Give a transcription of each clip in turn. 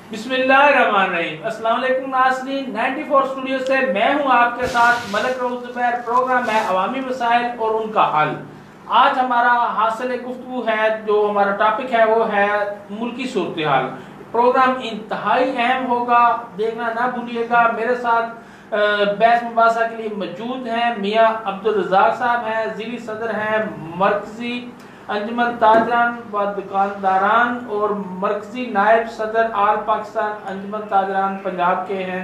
बिस्मिल्लाहिर्रहमानिर्रहीम। अस्सलाम वालेकुम नाज़रीन, 94 स्टूडियो से मैं हूं आपके साथ मलिक रऊफ ज़ुबैर। प्रोग्राम है अवामी मसाइल और उनका हल। आज हमारा हासिल गुफ्तगू है, जो हमारा टॉपिक है वो है मुल्की सूरत हाल। प्रोग्राम इंतहाई अहम होगा, देखना ना भूलिएगा। मेरे साथ बहस मुबासा के लिए मौजूद हैं मियाँ अब्दुल रज़ाक साहब हैं, ज़िली सदर हैं मरकजी अंजुमन ताजरान व दुकानदारान और मरकजी नायब सदर आल पाकिस्तान अंजुमन ताजरान पंजाब के हैं।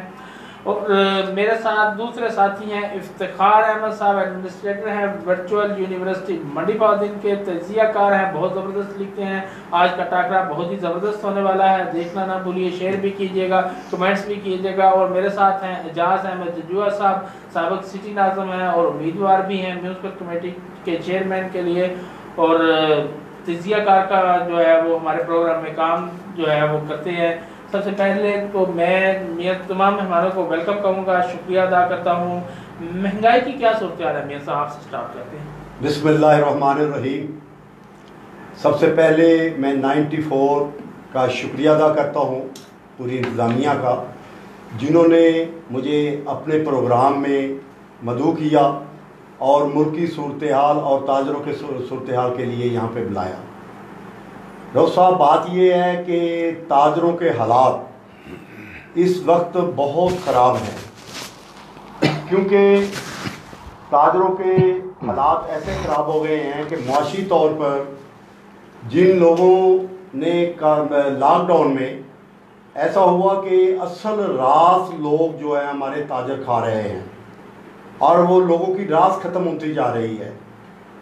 और मेरे साथ दूसरे साथी हैं इफ्तिखार अहमद साहब, एडमिनिस्ट्रेटर हैं वर्चुअल यूनिवर्सिटी मंडी पाउद्दीन के, तजियाकार हैं, बहुत ज़बरदस्त लिखते हैं। आज का टाकरा बहुत ही ज़बरदस्त होने वाला है, देखना ना भूलिए, शेयर भी कीजिएगा, कमेंट्स भी कीजिएगा। और मेरे साथ हैं एजाज अहमद जजुआ साहब, साबिक सिटी नाज़िम हैं और उम्मीदवार भी हैं म्यूनसिपल कमेटी के चेयरमैन के लिए। और तजियाकार का जो है वो हमारे प्रोग्राम में काम जो है वो करते हैं। सबसे पहले तो मैं तमाम मेहमानों को वेलकम कहूँगा, शुक्रिया अदा करता हूँ। महंगाई की क्या सूरत हाल है मियां साहब, आपसे स्टार्ट करते हैं। बिस्मिल्लाहिर्रहमानिर्रहीम। सबसे पहले मैं 94 का शुक्रिया अदा करता हूँ पूरी इंतज़ामिया का, जिन्होंने मुझे अपने प्रोग्राम में मदऊ किया और मुल्की सूरत हाल और ताजरों के सूरत हाल के लिए यहाँ पे बुलाया। रऊफ साहब, बात ये है कि ताजरों के हालात इस वक्त बहुत ख़राब हैं, क्योंकि ताजरों के हालात ऐसे ख़राब हो गए हैं कि मुआशी तौर पर जिन लोगों ने लॉकडाउन में ऐसा हुआ कि असल रास लोग जो है हमारे ताजर खा रहे हैं और वो लोगों की रास ख़त्म होती जा रही है।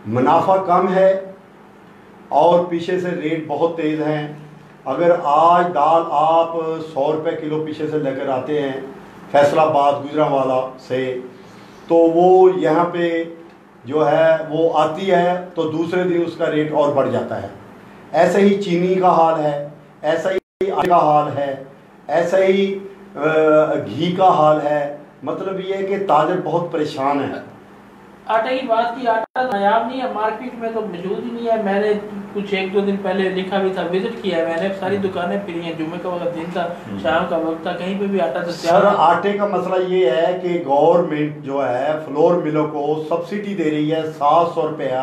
मुनाफा कम है और पीछे से रेट बहुत तेज़ हैं। अगर आज दाल आप 100 रुपये किलो पीछे से लेकर आते हैं फैसलाबाद गुजरांवाला से, तो वो यहाँ पे जो है वो आती है तो दूसरे दिन उसका रेट और बढ़ जाता है। ऐसे ही चीनी का हाल है, ऐसा ही आटे का हाल है, ऐसा ही घी का हाल है। मतलब ये है कि ताजर बहुत परेशान है। आटे की बात की, आटा नायाब नहीं है, मार्केट में तो मौजूद ही नहीं है। मैंने कुछ 1-2 दिन पहले लिखा भी था, विजिट किया है मैंने, सारी दुकानें फिरी हैं। जुम्मे का वक्त दिन था, शाम का वक्त था, कहीं पे भी आटा तो सर आटे का मसला ये है कि गवर्नमेंट जो है फ्लोर मिलों को सब्सिडी दे रही है 700 रुपया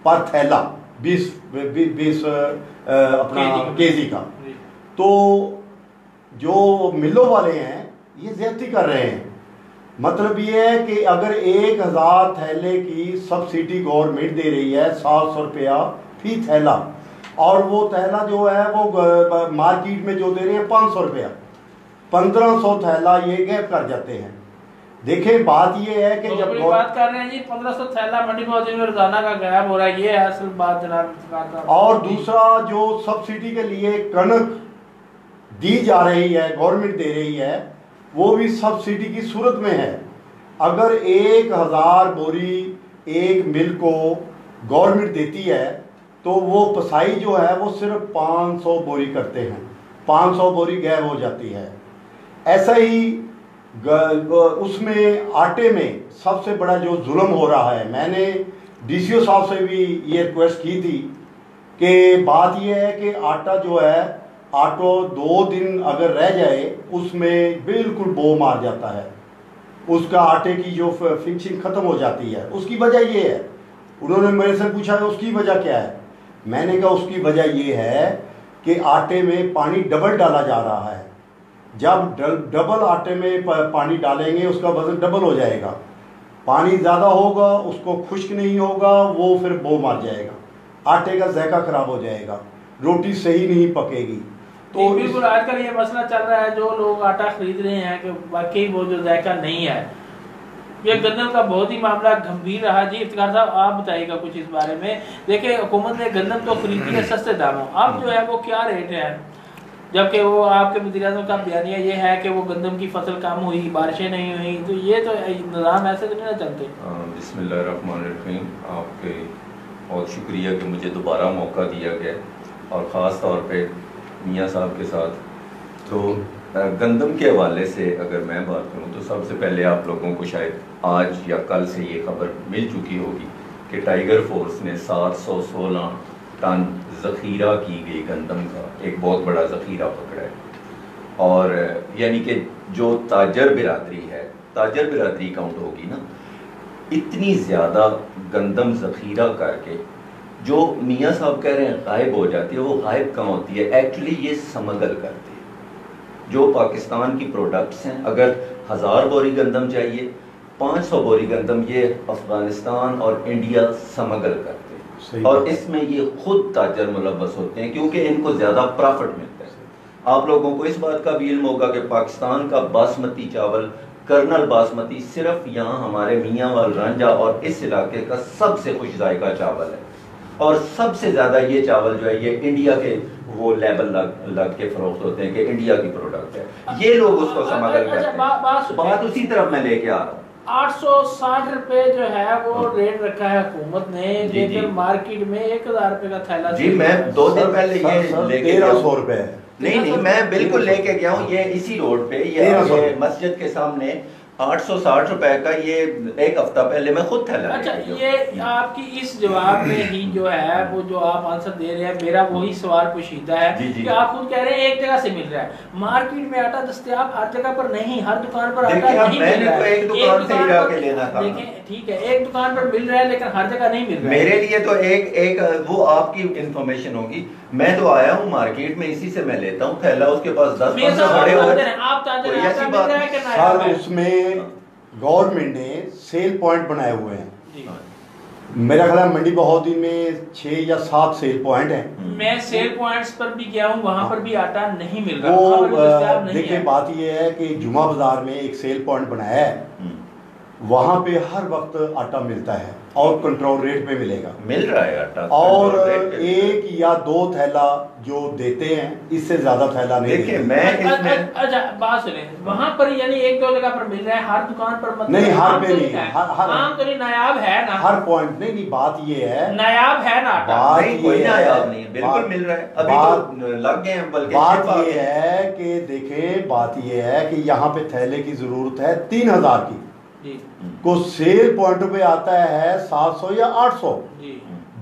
पर थैला, 20 अपना केजी का। तो जो मिलों वाले हैं ये ज्यादती कर रहे हैं। मतलब ये है कि अगर 1000 थैले की सब्सिडी गवर्नमेंट दे रही है 700 रुपया फी थैला, और वो थैला जो है वो मार्केट में जो दे रहे हैं 500 रुपया, 1500 थैला ये गैप कर जाते हैं। देखें बात ये है कि तो जब बात कर रहे हैं जी 1500 थैला मंडी पाउद्दीन में रोजाना का गायब हो रहा है, ये है असल बात जनाब। और दूसरा जो सब्सिडी के लिए कणक दी जा रही है, गवर्नमेंट दे रही है, वो भी सब्सिडी की सूरत में है। अगर 1000 बोरी एक मिल को गवर्नमेंट देती है तो वो पसाई जो है वो सिर्फ 500 बोरी करते हैं, 500 बोरी गायब हो जाती है। ऐसा ही उसमें आटे में सबसे बड़ा जो जुल्म हो रहा है, मैंने डीसीओ साहब से भी ये रिक्वेस्ट की थी कि बात ये है कि आटा जो है, आटो 2 दिन अगर रह जाए उसमें बिल्कुल बो मार जाता है, उसका आटे की जो फिनिशिंग ख़त्म हो जाती है। उसकी वजह ये है, उन्होंने मेरे से पूछा है उसकी वजह क्या है। मैंने कहा उसकी वजह ये है कि आटे में पानी डबल डाला जा रहा है। जब डबल आटे में पानी डालेंगे उसका वज़न डबल हो जाएगा, पानी ज़्यादा होगा उसको खुश्क नहीं होगा, वो फिर बो मार जाएगा, आटे का जायका ख़राब हो जाएगा, रोटी सही नहीं पकेगी। तो बिल्कुल आजकल ये मसला चल रहा है, जो लोग आटा खरीद रहे हैं कि वाकई वो जो जायका नहीं है। ये गंदम का बहुत ही मामला गंभीर रहा। जी इफ्तिखार साहब, आप बताइएगा कुछ इस बारे में। देखिए हुकूमत ने गंदम तो खरीदी है सस्ते दामों, अब जो है वो क्या रेट है, जबकि वो आपके वज़ीर-ए-आज़म का बयानिया ये है कि वो गंदम की फसल कम हुई, बारिशें नहीं हुई, तो ये तो निज़ाम ऐसे तो नहीं ना चलते। बिस्मिल्लाहिर्रहमानिर्रहीम। आपके बहुत शुक्रिया कि मुझे दोबारा मौका दिया गया, और ख़ास तौर पे मियाँ साहब के साथ। तो गंदम के हवाले से अगर मैं बात करूँ तो सबसे पहले आप लोगों को शायद आज या कल से ये खबर मिल चुकी होगी कि टाइगर फोर्स ने 716 टन ज़ख़ीरा की गई गंदम का एक बहुत बड़ा ज़ख़ीरा पकड़ा है। और यानी कि जो ताजर बिरादरी है, ताजर बिरादरी काउंट होगी ना, इतनी ज़्यादा गंदम ज़ख़ीरा करके जो मियाँ साहब कह रहे हैं गायब हो जाती है, वो गायब कहाँ होती है, एक्चुअली ये स्मगल करती है। जो पाकिस्तान की प्रोडक्ट्स हैं, अगर 1000 बोरी गंदम चाहिए, 500 बोरी गंदम ये अफ़गानिस्तान और इंडिया स्मगल करते हैं, और इसमें ये खुद ताजर मुलव्वस होते हैं क्योंकि इनको ज़्यादा प्रॉफिट मिलता है। आप लोगों को इस बात का भी इल्म होगा कि पाकिस्तान का बासमती चावल, कर्नल बासमती, सिर्फ यहाँ हमारे मियांवाल रांझा और इस इलाके का सबसे खुश जायका चावल है, और सबसे ज़्यादा ये चावल जो है ये इंडिया के वो लेबल लग के फरोख्त होते हैं कि इंडिया की प्रोडक्ट है, ये लोग उसको स्मगल करते हैं। बात उसी तरफ मैं लेके आ रहा हूँ। 860 रुपए जो है वो रेट रखा है हुकूमत ने, लेकिन मार्केट में 1000 रुपए का थैला। जी मैं 2 दिन पहले ये लेके 1300 रुपए। नहीं मैं बिल्कुल लेके गया हूँ, ये इसी रोड पे, ये मस्जिद के सामने 860 रुपए का, ये एक हफ्ता पहले मैं खुद थैला। अच्छा, ये आपकी इस जवाब में ही जो है वो जो आप आंसर दे रहे हैं, मेरा वही सवाल पोशीदा है कि आप खुद कह रहे हैं एक जगह से मिल रहा है, मार्केट में आटा दस्तयाब हर जगह पर नहीं, हर दुकान पर आटा नहीं मिल रहा है। एक दुकान से जाके लेना था। देखें ठीक है, एक दुकान पर मिल रहा है लेकिन हर जगह नहीं मिल रहा है। मेरे लिए तो एक वो आपकी इंफॉर्मेशन होगी, मैं तो आया हूँ मार्केट में, इसी से मैं लेता हूँ थैला, उसके पास 10-15 बड़े होते हैं। आप ताजा आटा मिल रहा है कि ना? सर उसमें गवर्नमेंट ने सेल पॉइंट बनाए हुए हैं, मेरा ख्याल है मंडी बहाउद्दीन में 6 या 7 सेल पॉइंट हैं। मैं सेल पॉइंट्स पर भी गया हूँ, वहाँ पर भी आटा नहीं मिल रहा। वो देखिए बात ये है कि जुमा बाजार में एक सेल पॉइंट बनाया है, वहाँ पे हर वक्त आटा मिलता है और कंट्रोल रेट पे मिलेगा, मिल रहा है आटा, और 1 या 2 थैला जो देते हैं, इससे ज्यादा थैला नहीं देखिए देते। मैं अच्छा बात सुने, वहाँ पर यानी 1-2 जगह पर मिल रहा है, हर दुकान पर मतलब नहीं, हर पे नहीं, आम तो नहीं, नायाब है ना हर पॉइंट नहीं, बात ये है नायाब है ना आटा, कोई नायाब नहीं, बिल्कुल मिल रहा है, अभी तो लग गए हैं। बल्कि बात ये है कि देखें, बात ये है कि यहाँ पे थैले की जरूरत है 3000 की, को सेल पॉइंट पे आता है 700 या 800,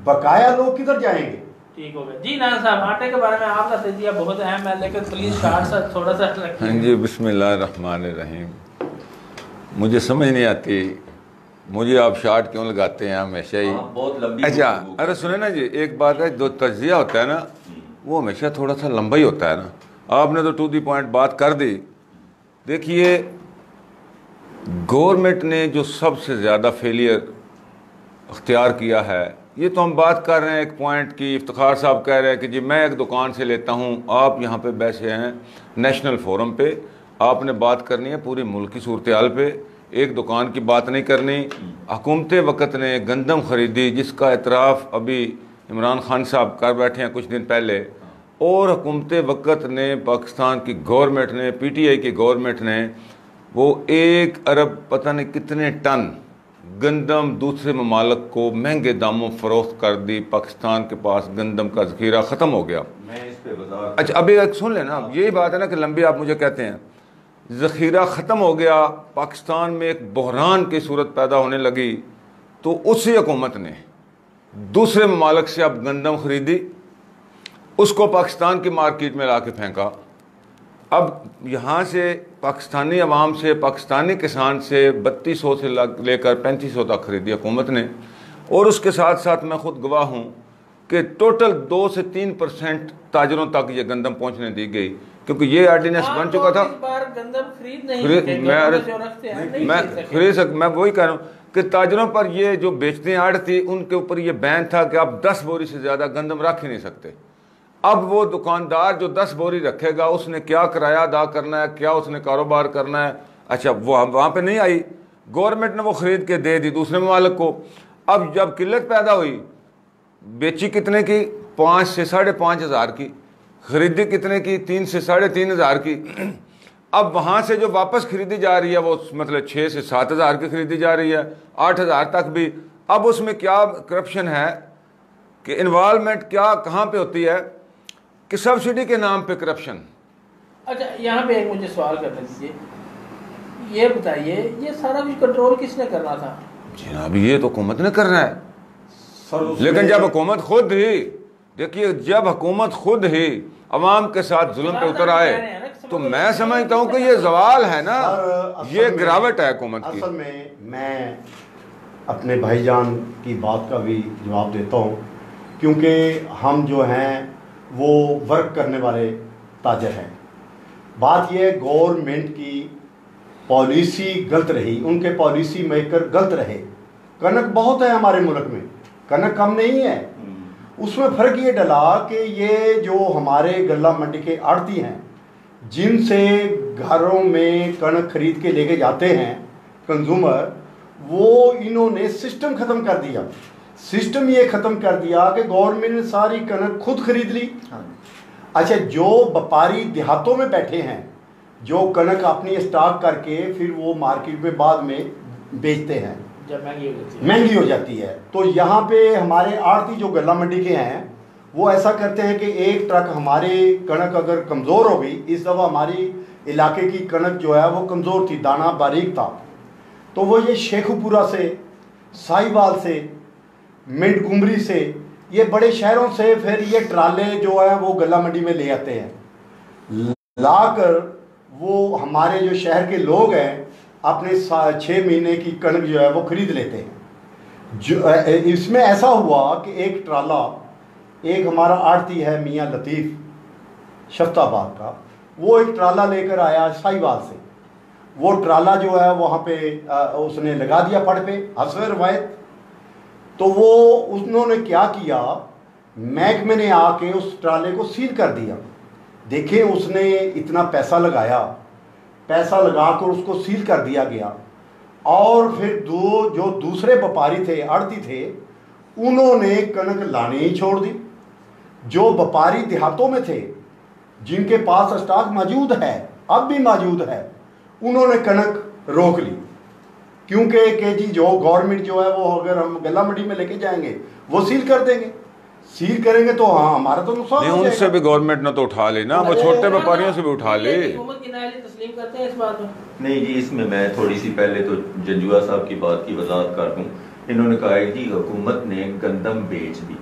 बकाया लोग किधर जाएंगे? ठीक हो गया जी। नाना साहब, आटे के बारे में आपका तजिया बहुत अहम है, लेकिन प्लीज शार्ट सा थोड़ा सा रखिए। हाँ जी, बिस्मिल्लाहिर्रहमानिर्रहीम। मुझे समझ नहीं आती, मुझे आप शार्ट क्यों लगाते हैं हमेशा ही? बहुत लंबी। अच्छा अरे सुने ना जी, एक बात है, जो तजिया होता है ना वो हमेशा थोड़ा सा लंबा ही होता है ना। आपने तो टू दी पॉइंट बात कर दी। देखिए गवर्नमेंट ने जो सबसे ज़्यादा फेलियर अख्तियार किया है, ये तो हम बात कर रहे हैं एक पॉइंट की, इफ्तिखार साहब कह रहे हैं कि जी मैं एक दुकान से लेता हूँ, आप यहाँ पे बैठे हैं नेशनल फोरम पे, आपने बात करनी है पूरी मुल्क की सूरत हाल पे, एक दुकान की बात नहीं करनी। हुकूमत वक़्त ने गंदम ख़रीदी जिसका एतराफ़ अभी इमरान खान साहब कर बैठे हैं कुछ दिन पहले, और हुकूमत वक़्त ने पाकिस्तान की गवर्नमेंट ने, PTI की गवर्नमेंट ने वो 1 अरब पता नहीं कितने टन गंदम दूसरे ममालक को महंगे दामों फरोख्त कर दी। पाकिस्तान के पास गंदम का ज़ख़ीरा ख़त्म हो गया। मैं इस पे बता, अच्छा अभी एक सुन लेना, यही बात है ना कि लंबी आप मुझे कहते हैं, ज़ख़ीरा ख़त्म हो गया, पाकिस्तान में एक बहरान की सूरत पैदा होने लगी, तो उसी हुकूमत ने दूसरे ममालक से अब गंदम ख़रीदी, उसको पाकिस्तान की मार्केट में ला के फेंका। अब यहाँ से पाकिस्तानी अवाम से, पाकिस्तानी किसान से 3200 से लेकर 3500 तक खरीदी हुकूमत ने, और उसके साथ साथ मैं ख़ुद गवाह हूँ कि टोटल 2 से 3% ताजरों तक ये गंदम पहुँचने दी गई, क्योंकि ये ऑर्डिनेंस बन चुका था। मैं वही कह रहा हूँ कि ताजरों पर ये जो बेचते हैं आड़ती, उनके ऊपर ये बैन था कि आप 10 बोरी से ज़्यादा गंदम रख ही नहीं सकते। अब वो दुकानदार जो 10 बोरी रखेगा, उसने क्या किराया अदा करना है, क्या उसने कारोबार करना है, अच्छा वो वहाँ पे नहीं आई, गवर्नमेंट ने वो ख़रीद के दे दी दूसरे ममालिक को। अब जब किल्लत पैदा हुई, बेची कितने की? 5 से 5.5 हज़ार की, ख़रीदी कितने की? 3 से 3.5 हज़ार की। अब वहाँ से जो वापस ख़रीदी जा रही है वो मतलब 6 से 7 हज़ार की ख़रीदी जा रही है, 8 हज़ार तक भी। अब उसमें क्या करप्शन है कि इन्वॉल्वमेंट क्या कहाँ पे होती है कि सब्सिडी के नाम पे करप्शन। अच्छा यहाँ पे एक मुझे सवाल करने दीजिए, ये बताइए ये सारा कुछ कंट्रोल किसने करना था? जनाब ये तो हुकूमत ने करना है, लेकिन जब हुकूमत खुद ही, देखिए जब हुकूमत खुद ही अवाम के साथ जुल्म पे उतर आए, तो मैं समझता हूँ कि ये जवाल है ना, ये गिरावट है हुकूमत की। असल में मैं अपने भाईजान की बात का भी जवाब देता हूँ, क्योंकि हम जो हैं वो वर्क करने वाले ताजर हैं। बात यह है गवर्नमेंट की पॉलिसी गलत रही, उनके पॉलिसी मेकर गलत रहे। कनक बहुत है हमारे मुल्क में, कनक कम नहीं है। उसमें फ़र्क ये डला कि ये जो हमारे गल्ला मंडी के आड़ती हैं, जिनसे घरों में कनक खरीद के लेके जाते हैं कंज्यूमर, वो इन्होंने सिस्टम ख़त्म कर दिया। सिस्टम ये ख़त्म कर दिया कि गवर्नमेंट ने सारी कनक खुद खरीद ली। अच्छा, जो व्यापारी देहातों में बैठे हैं, जो कनक अपनी स्टॉक करके फिर वो मार्केट में बाद में बेचते हैं, जब महंगी हो जाती है, तो यहाँ पे हमारे आड़ती जो गल्ला मंडी के हैं वो ऐसा करते हैं कि एक ट्रक हमारी कनक अगर कमज़ोर हो गई, इस दफ़ा हमारी इलाके की कनक जो है वो कमज़ोर थी, दाना बारीक था, तो वो ये शेखुपुरा से, साहिवाल से, मिंटकुमरी से, ये बड़े शहरों से फिर ये ट्राले जो है वो गल्ला मंडी में ले आते हैं। लाकर वो हमारे जो शहर के लोग हैं अपने 6 महीने की कनक जो है वो खरीद लेते हैं। जो इसमें ऐसा हुआ कि एक ट्राला, एक हमारा आड़ती है मियाँ लतीफ़ शफ्ताबाद का, वो एक ट्राला लेकर आया साहिवाल से। वो ट्राला जो है वहाँ पे उसने लगा दिया फड़ पे, हस्वे रवायत। तो वो उन्होंने क्या किया, महकमे ने आके उस ट्राले को सील कर दिया। देखिए, उसने इतना पैसा लगाया, पैसा लगाकर उसको सील कर दिया गया। और फिर जो दूसरे व्यापारी थे, आड़ती थे, उन्होंने कनक लाने ही छोड़ दी। जो व्यापारी देहातों में थे, जिनके पास स्टॉक मौजूद है, अब भी मौजूद है, उन्होंने कनक रोक ली, क्योंकि कि जी जो गवर्नमेंट जो है वो अगर हम गल्ला मंडी में लेके जाएंगे वो सील कर देंगे। सील करेंगे तो हाँ, हमारा तो नुकसान हो जाएगा। उनसे भी गवर्नमेंट ने तो उठा ले ना, वो छोटे व्यापारियों से भी उठा ले। तस्लीम करते हैं इस बात में? नहीं जी, इसमें मैं थोड़ी सी पहले तो जंजुआ साहब की बात की वजाहत कर दूं। इन्होंने कहा है कि हुकूमत ने गंदम बेच दी।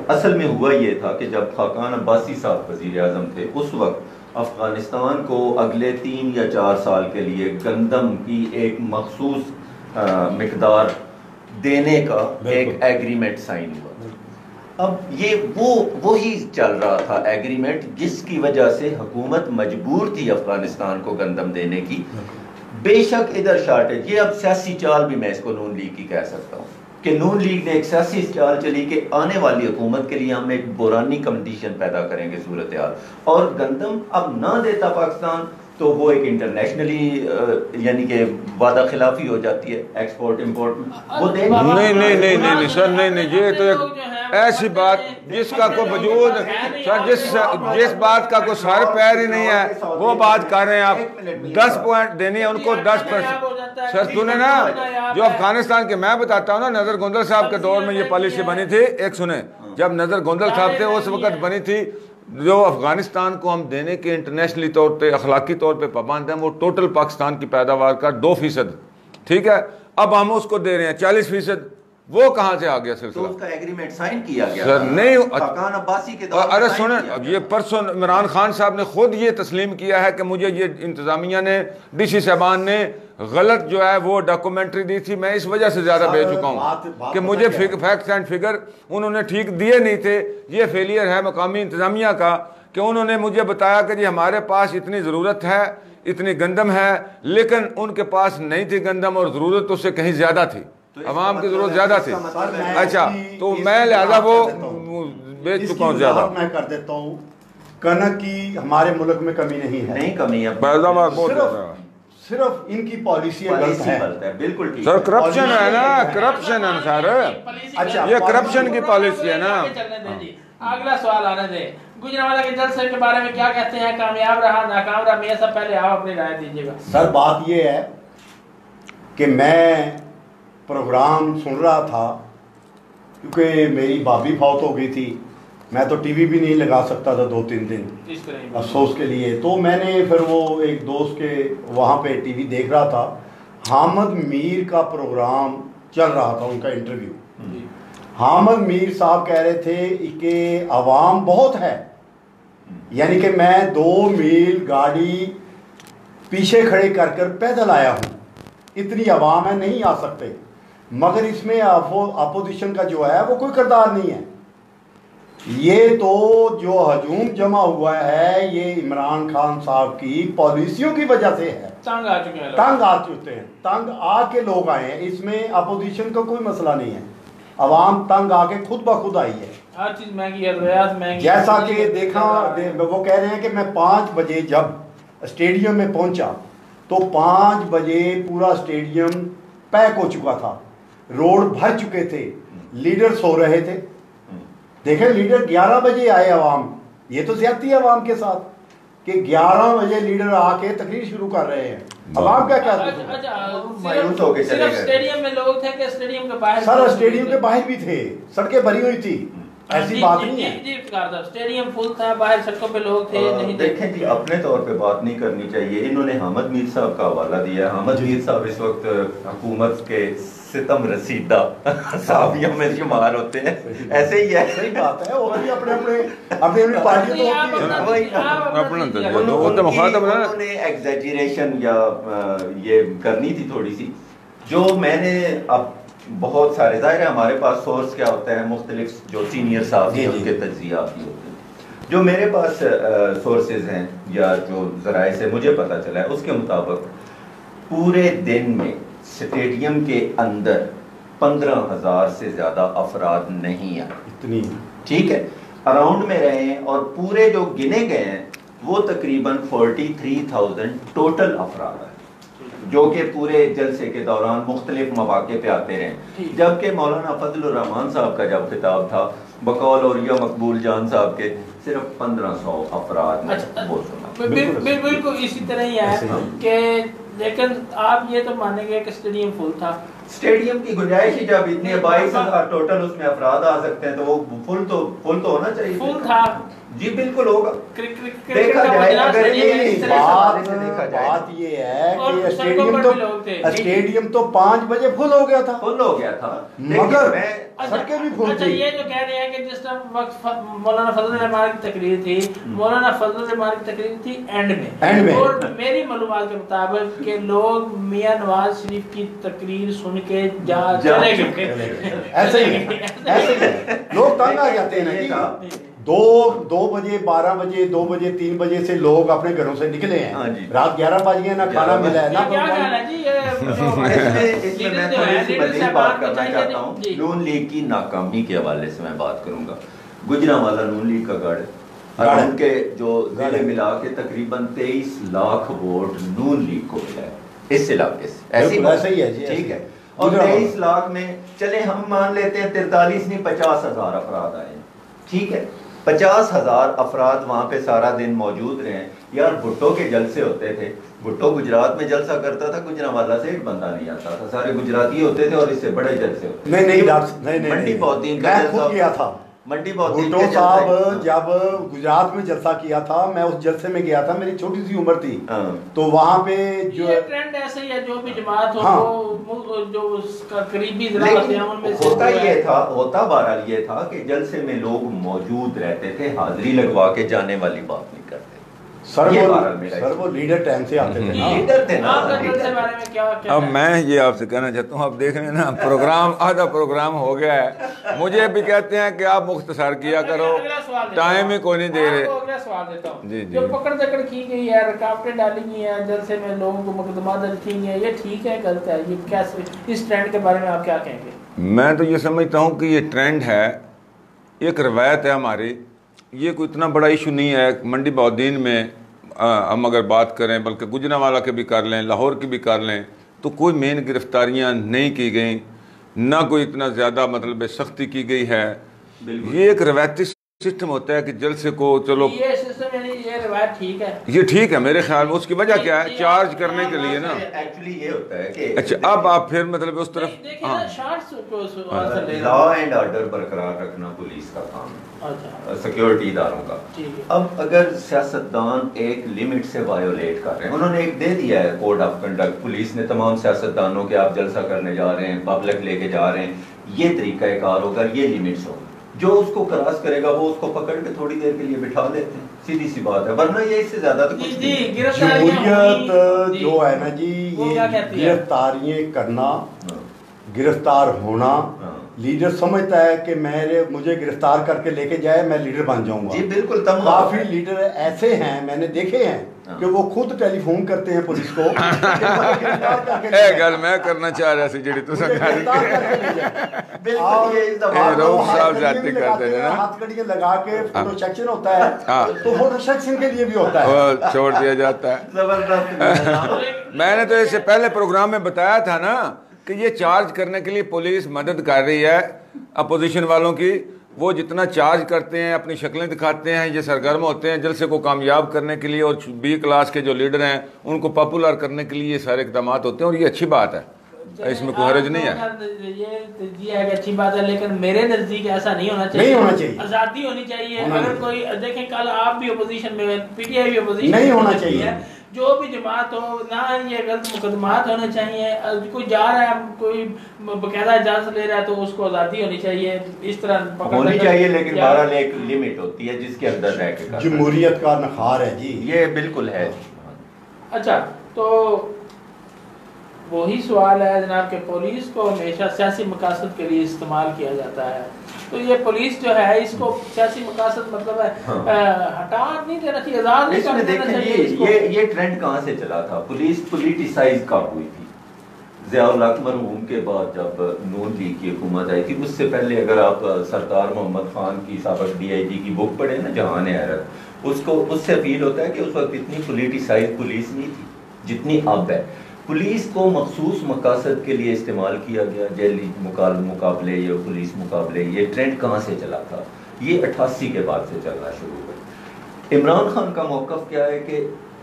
असल में हुआ ये था कि जब खाकान अब्बासी साहब वज़ीर आज़म थे, उस वक्त अफ़गानिस्तान को अगले 3 या 4 साल के लिए गंदम की एक मखसूस मिकदार देने का एक एग्रीमेंट साइन हुआ। अब ये वो ही चल रहा था एग्रीमेंट, जिसकी वजह से हुकूमत मजबूर थी अफगानिस्तान को गंदम देने की। बेशक इधर शार्टेज, ये अब सियासी चाल भी मैं इसको नून लीग की कह सकता हूँ कि नून लीग ने एक सियासी चाल चली कि आने वाली हुकूमत के लिए हम एक बुरानी कंडीशन पैदा करेंगे सूरत हाल, और गंदम अब ना देता पाकिस्तान तो वो एक इंटरनेशनली यानी कि वादा खिलाफी हो जाती है एक्सपोर्ट इंपोर्ट में। वो नहीं सर, नहीं, ये तो एक ऐसी बात जिसका कोई वजूद सर, जिस बात का कोई सर पैर ही नहीं है वो बात कर रहे हैं आप। 10 पॉइंट देनी है उनको, 10%। सर सुने ना, जो अफगानिस्तान के मैं बताता हूँ ना, नजर गोंदल साहब के दौर में ये पॉलिसी बनी थी। एक सुने, जब नजर गोंदल साहब थे उस वक्त बनी थी, जो अफगानिस्तान को हम देने के इंटरनेशनली तौर पे अखलाकी तौर पे पाबंद हैं, वो टोटल पाकिस्तान की पैदावार का 2%, ठीक है। अब हम उसको दे रहे हैं 40%। वो कहाँ से आ गया सिलसिला? तो उसका एग्रीमेंट साइन किया गया सर नहीं, खाकान अब्बासी के दौर में। अरे सुने, ये परसों इमरान खान साहब ने खुद ये तस्लीम किया है कि मुझे ये इंतजामिया ने, डीसी साहबान ने गलत जो है वो डॉक्यूमेंट्री दी थी, मैं इस वजह से ज्यादा बेच चुका हूँ कि मुझे फैक्ट्स एंड फिगर उन्होंने ठीक दिए नहीं थे। ये फेलियर है मकामी इंतजामिया का कि उन्होंने मुझे बताया कि जी हमारे पास इतनी ज़रूरत है, इतनी गंदम है, लेकिन उनके पास नहीं थी गंदम और ज़रूरत उससे कहीं ज़्यादा थी, अवाम की ज़रूरत ज़्यादा थी। अच्छा, तो मैं लिहाजा वो बेच चुका हूँ ज़्यादा। मैं कर देता हूँ, कनक की हमारे मुल्क में कमी नहीं है, नहीं कमी है, पैदावार बहुत ज़्यादा है, सिर्फ इनकी पॉलिसी गलत है। बिल्कुल ठीक सर, करप्शन है ना, करप्शन है सर। अच्छा, ये करप्शन की पॉलिसी है ना। अगला सवाल आने दे, गुजरावाला के जलसे के बारे में क्या कहते हैं? कामयाब रहा, नाकाम रहा? मियां साहब पहले आप अपनी राय दीजिएगा। सर बात ये है कि मैं प्रोग्राम सुन रहा था, क्योंकि मेरी भाभी फौत हो गई थी, मैं तो टीवी भी नहीं लगा सकता था 2-3 दिन अफसोस के लिए। तो मैंने फिर वो एक दोस्त के वहाँ पे टीवी देख रहा था, हामिद मीर का प्रोग्राम चल रहा था, उनका इंटरव्यू। हामिद मीर साहब कह रहे थे कि अवाम बहुत है, यानी कि मैं 2 मील गाड़ी पीछे खड़े कर कर पैदल आया हूँ, इतनी आवाम है, नहीं आ सकते। मगर इसमें अपोजिशन का जो है वो कोई किरदार नहीं है। ये तो जो हजूम जमा हुआ है ये इमरान खान साहब की पॉलिसियों की वजह से है। तंग आ चुके हैं, तंग आके लोग आए हैं। इसमें अपोजिशन का कोई मसला नहीं है, अवाम तंग आके खुद ब खुद आई है। हर चीज महंगी है, रियायत महंगी। जैसा कि देखा वो कह रहे हैं कि मैं 5 बजे जब स्टेडियम में पहुंचा तो 5 बजे पूरा स्टेडियम पैक हो चुका था, रोड भर चुके थे, लीडर सो रहे थे। देखें, लीडर 11 बजे आए अवाम, ये तो ज्यादती है अवाम के साथ कि 11 बजे लीडर आके तकरीर शुरू कर रहे हैं। अवाम क्या क्या मायूस होके चले गए। स्टेडियम में लोग थे कि स्टेडियम के बाहर? सर स्टेडियम के बाहर भी थे, सड़कें भरी हुई थी, ऐसी बात नहीं है। स्टेडियम फुल था, बाहर सड़कों पे लोग थे, नहीं देखें जी, अपने तौर पे बात नहीं करनी चाहिए। इन्होंने हामिद मीर साहब का हवाला दिया। हामिद मीर साहब इस वक्त हुकूमत के सितम रसीदा साबियों में शुमार होते हैं, ऐसे ही है। सही बात है, और भी अपने पार्टी तो उन्होंने एग्जैजरेशन या ये करनी थी थोड़ी सी, जो मैंने अब बहुत सारे, जाहिर है हमारे पास सोर्स क्या होता है, मुख्तलिफ जो सीनियर साहब हैं उनके तज्जियात भी होते हैं। जो मेरे पास सोर्सेज हैं या जो ज़राए से मुझे पता चला है उसके मुताबिक पूरे दिन में स्टेडियम के अंदर 15,000 से ज़्यादा अफराद नहीं आए। इतनी ठीक है, अराउंड में रहे हैं, और पूरे जो गिने गए हैं वो तकरीबन 43,000 टोटल अफराद हैं जो कि पूरे जलसे के दौरान मुख्तलिफ मौके पे आते रहे। जबकि मौलाना फजलुर रहमान साहब का जब खिताब था बकौल और या मकबूल जान साहब के, सिर्फ 1500 अफराद ने वो सुना। बिल्कुल इसी तरह ही है कि, लेकिन आप ये तो मानेंगे कि स्टेडियम फुल था। स्टेडियम की गुंजाइश ही जब इतने 22,000 टोटल उसमें अफराद आ सकते हैं तो वो फुल तो होना चाहिए। फुल था जी, बिल्कुल होगा। देखा जाए अगर बात ये है कि स्टेडियम तो 5 बजे फुल हो गया था, मगर सड़कें भी फुल थी। ये जो कह रहे हैं कि जिस टाइम मौलाना फजल रहमान की तकरीर थी, मौलाना फजल रहमान की तकरीर थी एंड में, और मेरी मालूमात के मुताबिक कि लोग मियां नवाज शरीफ की तकरीर सुन के चले गए। ऐसे ही लोग तंग आ जाते हैं ना। 2 बजे 12 बजे 2 बजे 3 बजे से लोग अपने घरों से निकले हैं, रात 11 बज गए, ना खाना मिला है ना। क्या ख्याल है जी? इसमें मैं थोड़ी सी मज़ीद बात करना चाहता हूँ। नून लीग की नाकामी के हवाले से मैं बात करूंगा। गुजरांवाला नून लीग का गढ़, और उनके जो जिले मिला के तकरीबन 23 लाख वोट नून लीग को मिला है इस इलाके से। ऐसे ही है जी, ठीक है। और 23 लाख में चले हम मान लेते हैं 43 नहीं 50,000 अफराद आए, ठीक है। 50,000 अफराद वहाँ पे सारा दिन मौजूद रहे। यार भुट्टो के जलसे होते थे, भुट्टो गुजरात में जलसा करता था, गुजरांवाला से एक बंदा नहीं आता था, सारे गुजराती होते थे और इससे बड़े जलसे होते थे। नहीं, मंडी बहुद्दीन का जलसा गया था। मंडी बहुद्दीन भुट्टो साहब जब गुजरात में जलसा किया था, मैं उस जलसे में गया था, मेरी छोटी सी उम्र थी, तो वहाँ पे जो ट्रेंड ऐसे ही है, जो भी जमात हो वो जो उसका करीबी होता बहरहाल ये था कि जलसे में लोग मौजूद रहते थे, हाजिरी लगवा के जाने वाली बात नहीं करते। सर वो लीडर टाइम से आते थे ना, लीडर थे ना। अब मैं ये आपसे कहना चाहता हूँ, आप देख रहे हैं ना प्रोग्राम, आधा प्रोग्राम हो गया है। मुझे भी कहते हैं कि आप मुख्तसर किया करो, टाइम ही कोई नहीं दे रहे। अगला सवाल देता हूँ। जी जो पकड़ दकड़ की गई है, रुकावटें डाली गई हैं, जलसे में लोगों को मुकदमा दर्ज की गई है, ये ठीक है गलत है? ये क्या, इस ट्रेंड के बारे में आप क्या कहेंगे? मैं तो ये समझता हूँ कि ये ट्रेंड है, एक रवायत है हमारी, ये कोई इतना बड़ा इशू नहीं है। मंडी बहुद्दीन में हम अगर बात करें, बल्कि गुजरांवाला के भी कर लें, लाहौर की भी कर लें, तो कोई मेन गिरफ्तारियां नहीं की गई, ना कोई इतना ज़्यादा मतलब सख्ती की गई है। ये एक रवायती सिस्टम होता है कि जलसे को चलो ये सिस्टम, यानी ये रवायत ठीक है, ये ठीक है मेरे ख्याल में। उसकी वजह क्या है? चार्ज करने के लिए ना, एक्चुअली ये होता है कि अच्छा अब आप फिर मतलब उस तरफ लॉ एंड ऑर्डर बरकरार रखना पुलिस का काम है, सिक्योरिटी इदारों का। अब अगर सियासतदान एक लिमिट से वायोलेट कर रहे हैं, उन्होंने एक दे दिया है कोड ऑफ कंडक्ट, पुलिस ने तमाम सियासतदानों के आप जलसा करने जा रहे हैं, पब्लिक लेके जा रहे हैं, ये तरीका कार होगा, ये लिमिट्स होगा। जो उसको क्रॉस करेगा वो उसको पकड़ के थोड़ी देर के लिए बिठा लेते हैं, सीधी सी बात है, वरना ये इससे ज्यादा तो कुछ नहीं। जमहूरियत जो है ना जी, ये गिरफ्तारियां करना, गिरफ्तार होना, लीडर समझता है कि मुझे गिरफ्तार करके लेके जाए, मैं लीडर बन जाऊंगा। जी बिल्कुल, काफी लीडर ऐसे हैं, मैंने देखे हैं कि वो खुद टेलीफोन करते हैं पुलिस को। गल मैं करना चाह रहा सी जेडी तू हथकड़ियां लगा के फोटो सेक्शन होता है, तो फोटो सेक्शन के लिए भी होता है, छोड़ दिया जाता है। जबरदस्त। मैंने तो इससे पहले प्रोग्राम में बताया था ना कि ये चार्ज करने के लिए पुलिस मदद कर रही है अपोजिशन वालों की। वो जितना चार्ज करते हैं, अपनी शक्लें दिखाते हैं, ये सरगर्म होते हैं जलसे को कामयाब करने के लिए, और बी क्लास के जो लीडर हैं उनको पॉपुलर करने के लिए ये सारे इकदाम होते हैं, और ये अच्छी बात है, इसमें कोई हर्ज नहीं है। ये है कि अच्छी बात है, लेकिन मेरे नजदीक ऐसा नहीं होना चाहिए, आजादी होनी चाहिए। अगर कोई देखें, कल आप भी अपोजिशन में, पीटीआई भी अपोजिशन नहीं होना चाहिए, जो भी जमात हो ना, ये गलत मुकदमात होने चाहिए। कोई जा रहा है, कोई बकायदा इजाजत ले रहा है, तो उसको आजादी होनी चाहिए, इस तरह होनी चाहिए, लेकिन बहरहाल एक लिमिट होती है जिसके अंदर रह के जमहूरियत का नखार है जी, ये बिल्कुल है। अच्छा, तो वही सवाल है जनाब कि पुलिस को हमेशा सियासी मकासद के लिए इस्तेमाल किया जाता है, तो ये पुलिस जो है इसको सियासी मकासद मतलब है हटा नहीं देना चाहिए, आजाद नहीं कर देना चाहिए। ये ट्रेंड कहाँ से चला था? पुलिस पोलिटिसाइज कब हुई थी? ज़ियाउल हक मरहूम के बाद जब नून लीग की हुकूमत आई थी, उससे पहले अगर आप सरदार मोहम्मद खान की साबिक DIG की बुक पढ़े ना, जहान हैरत, उसको उससे फील होता है कि उस वक्त इतनी पोलिटिसाइज पुलिस नहीं थी जितनी अब है। पुलिस को मखसूस मकासद के लिए इस्तेमाल किया गया, जैली मुकाबले या पुलिस मुकाबले, ये ट्रेंड कहाँ से चला था? ये 88 के बाद से चलना शुरू हुआ। इमरान खान का मौक़िफ़ क्या है कि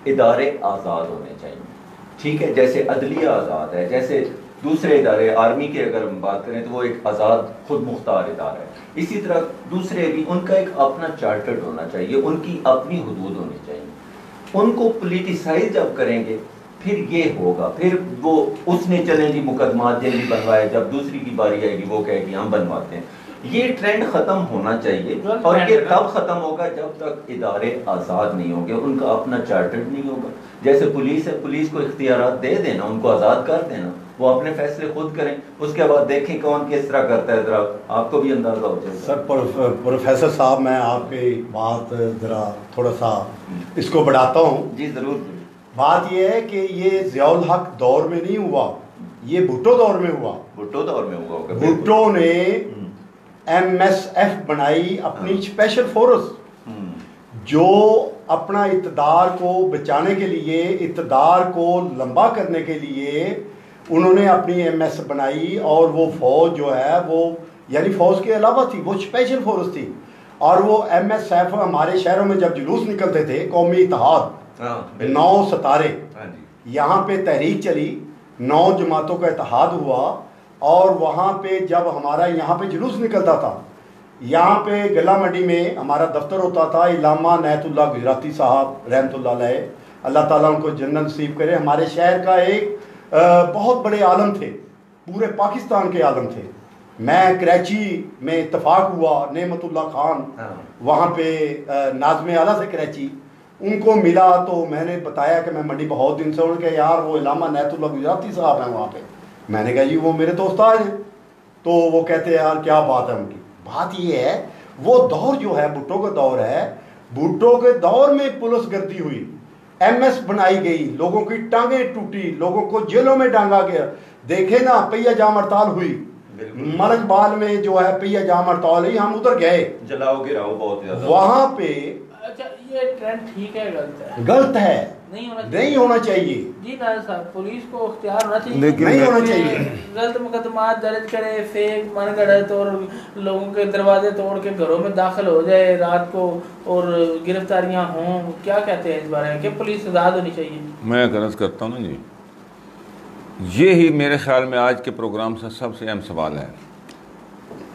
इदारे आज़ाद होने चाहिए, ठीक है, जैसे अदलिया आज़ाद है, जैसे दूसरे इदारे, आर्मी के अगर हम बात करें तो वो एक आज़ाद खुद मुख्तार इदारा है, इसी तरह दूसरे भी, उनका एक अपना चार्टर्ड होना चाहिए, उनकी अपनी हुदूद होनी चाहिए। उनको पोलिटिसाइज जब करेंगे फिर ये होगा, फिर वो उसने चले जी मुकदमा जल्दी बनवाए, जब दूसरी की बारी आएगी वो कहेगी हम बनवाते हैं। ये ट्रेंड खत्म होना चाहिए, और ये तब खत्म होगा जब तक इदारे आज़ाद नहीं होंगे, उनका अपना चार्टर्ड नहीं होगा। जैसे पुलिस है, पुलिस को इख्तियारात दे देना, उनको आज़ाद कर देना, वो अपने फैसले खुद करें, उसके बाद देखें कौन किस तरह करता है, जरा आपको भी अंदाजा हो जाएगा। सर प्रोफेसर साहब, मैं आपकी बात जरा थोड़ा सा इसको बढ़ाता हूँ। जी जरूर। बात यह है कि ये ज़ियाउल हक दौर में नहीं हुआ, ये भुट्टो दौर में हुआ। भुट्टो दौर में हुआ होगा। भुट्टो ने MSF बनाई, अपनी स्पेशल फोर्स, जो अपना इक़्तिदार को बचाने के लिए, इक़्तिदार को लंबा करने के लिए उन्होंने अपनी MS बनाई, और वो फौज जो है वो यानी फौज के अलावा थी, वो स्पेशल फोर्स थी। और वो MSF हमारे शहरों में जब जुलूस निकलते थे, कौमी इत्तेहाद 9 सितारे, यहाँ पे तहरीक चली, 9 जमातों का इत्तेहाद हुआ, और वहाँ पे जब हमारा यहाँ पे जुलूस निकलता था, यहाँ पे गला मंडी में हमारा दफ्तर होता था, इलामा नैतुल्लाह गुजराती साहब रहमतुल्लाह अलैह, अल्लाह ताला उनको जन्नत नसीब करे, हमारे शहर का एक बहुत बड़े आलम थे, पूरे पाकिस्तान के आलम थे। मैं कराची में इत्तफाक हुआ, नेमतुल्लाह खान वहाँ पे नाज़िम आला से कराची, उनको मिला तो मैंने बताया कि मैं मंडी बहुत दिन से, उनके यार वो इलामा नैतुल्लाह गुजराती साहब हैं वहाँ पे। मैंने कहा जी वो मेरे दोस्त आए हैं, तो वो कहते हैं यार क्या बात है उनकी। बात ये है, वो दौर जो है भुट्टो का दौर है, भुट्टो के दौर में पुलिस गर्दी हुई, MS बनाई गई, लोगों की टांगें टूटी, लोगों को जेलों में डांगा गया। देखे ना, पहिया जाम हड़ताल हुई मलकबाल में, जो है पहिया जाम हड़ताल हुई, हम उधर गए, जलाओ गिराओ बहुत ज्यादा वहाँ पे। अच्छा, ये ट्रेंड ठीक है, गलत है? गलत है, नहीं होना चाहिए जी नाज़िर साहब। पुलिस को इख्तियार होना चाहिए, नहीं होना चाहिए। गलत मुकदमा दर्ज करे, फेक मनगढ़ंत, और लोगों के दरवाजे तोड़ के घरों में दाखिल हो जाए रात को, और गिरफ्तारियां हों। क्या कहते हैं इस बारे में कि पुलिस आज़ाद होनी चाहिए? मैं अर्ज़ करता हूँ ना जी, ये ही मेरे ख्याल में आज के प्रोग्राम से सबसे अहम सवाल है।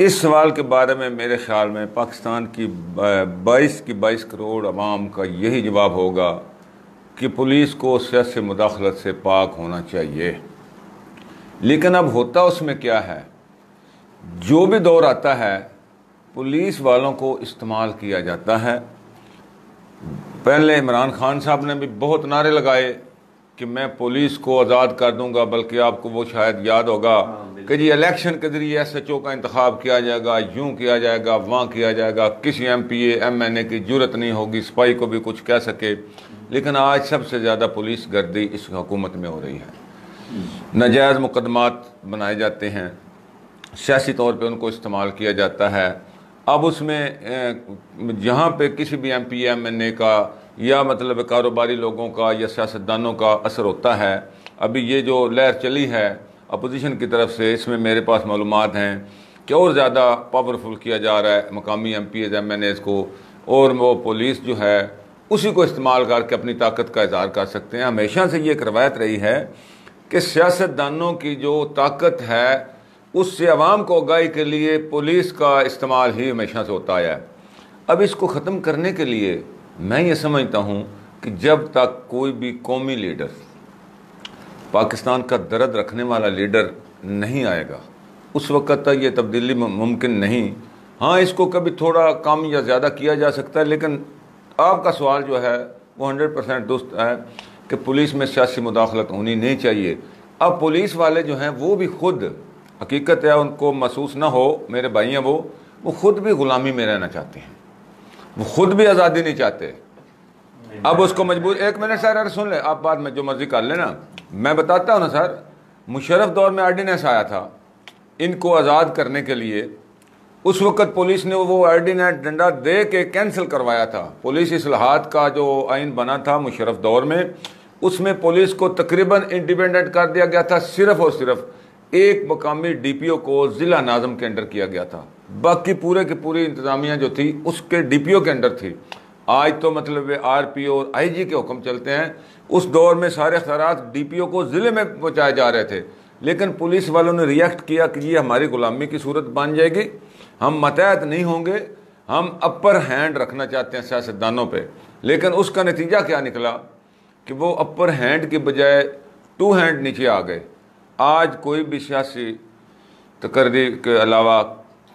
इस सवाल के बारे में मेरे ख्याल में पाकिस्तान की 22 करोड़ अवाम का यही जवाब होगा कि पुलिस को सियासी मुदाखलत से पाक होना चाहिए। लेकिन अब होता उसमें क्या है, जो भी दौर आता है पुलिस वालों को इस्तेमाल किया जाता है, पहले इमरान खान साहब ने भी बहुत नारे लगाए कि मैं पुलिस को आज़ाद कर दूंगा, बल्कि आपको वो शायद याद होगा कि जी इलेक्शन के जरिए SHO का इंतखाब किया जाएगा, यूं किया जाएगा, वहाँ किया जाएगा, किसी MPA MNA की जरूरत नहीं होगी सिपाही को भी कुछ कह सके। लेकिन आज सबसे ज़्यादा पुलिस गर्दी इस हुकूमत में हो रही है। नाजायज़ मुकदमात बनाए जाते हैं, सियासी तौर पे उनको इस्तेमाल किया जाता है। अब उसमें जहाँ पे किसी भी MPA MNA का या मतलब कारोबारी लोगों का या सियासतदानों का असर होता है, अभी ये जो लहर चली है अपोजिशन की तरफ से, इसमें मेरे पास मालूमात हैं कि और ज़्यादा पावरफुल किया जा रहा है मकामी MPAs MNAs को, और वो पुलिस जो है उसी को इस्तेमाल करके अपनी ताकत का इज़हार कर सकते हैं। हमेशा से ये एक रवायत रही है कि सियासतदानों की जो ताकत है उससे अवाम को आगाही के लिए पुलिस का इस्तेमाल ही हमेशा से होता आया है। अब इसको ख़त्म करने के लिए मैं ये समझता हूँ कि जब तक कोई भी कौमी लीडर, पाकिस्तान का दर्द रखने वाला लीडर नहीं आएगा, उस वक़्त तक ये तब्दीली मुमकिन नहीं। हाँ, इसको कभी थोड़ा कम या ज़्यादा किया जा सकता है, लेकिन आपका सवाल जो है वो 100% दुरुस्त है कि पुलिस में सियासी मुदाखलत होनी नहीं चाहिए। अब पुलिस वाले जो हैं वो भी खुद, हकीकत है उनको महसूस ना हो, मेरे भाई हैं वो खुद भी ग़ुलामी में रहना चाहते हैं, वो खुद भी आज़ादी नहीं चाहते। अब उसको मजबूर, एक मिनट सर, अरे सुन ले, आप बाद में जो मर्जी कर लेना, मैं बताता हूँ ना सर। मुशर्रफ दौर में ऑर्डिनेंस आया था इनको आज़ाद करने के लिए, उस वक़्त पुलिस ने वो ऑर्डिनेंस डंडा दे के कैंसिल करवाया था। पुलिस इस्लाहात का जो आइन बना था मुशर्रफ दौर में, उसमें पुलिस को तकरीबन इंडिपेंडेंट कर दिया गया था। सिर्फ और सिर्फ एक मकामी DPO को ज़िला नाज़म के अंडर किया गया था, बाकी पूरे की पूरी इंतज़ामिया जो थी उसके DPO के अंडर थी। आज तो मतलब RPO और IG के हुक्म चलते हैं। उस दौर में सारे अख्तियारात DPO को ज़िले में पहुँचाए जा रहे थे, लेकिन पुलिस वालों ने रिएक्ट किया कि ये हमारी ग़ुलामी की सूरत बन जाएगी, हम मतहत नहीं होंगे, हम अपर हैंड रखना चाहते हैं सियासतदानों पे। लेकिन उसका नतीजा क्या निकला कि वो अपर हैंड के बजाय 2 हैंड नीचे आ गए। आज कोई भी सियासी तकर्री के अलावा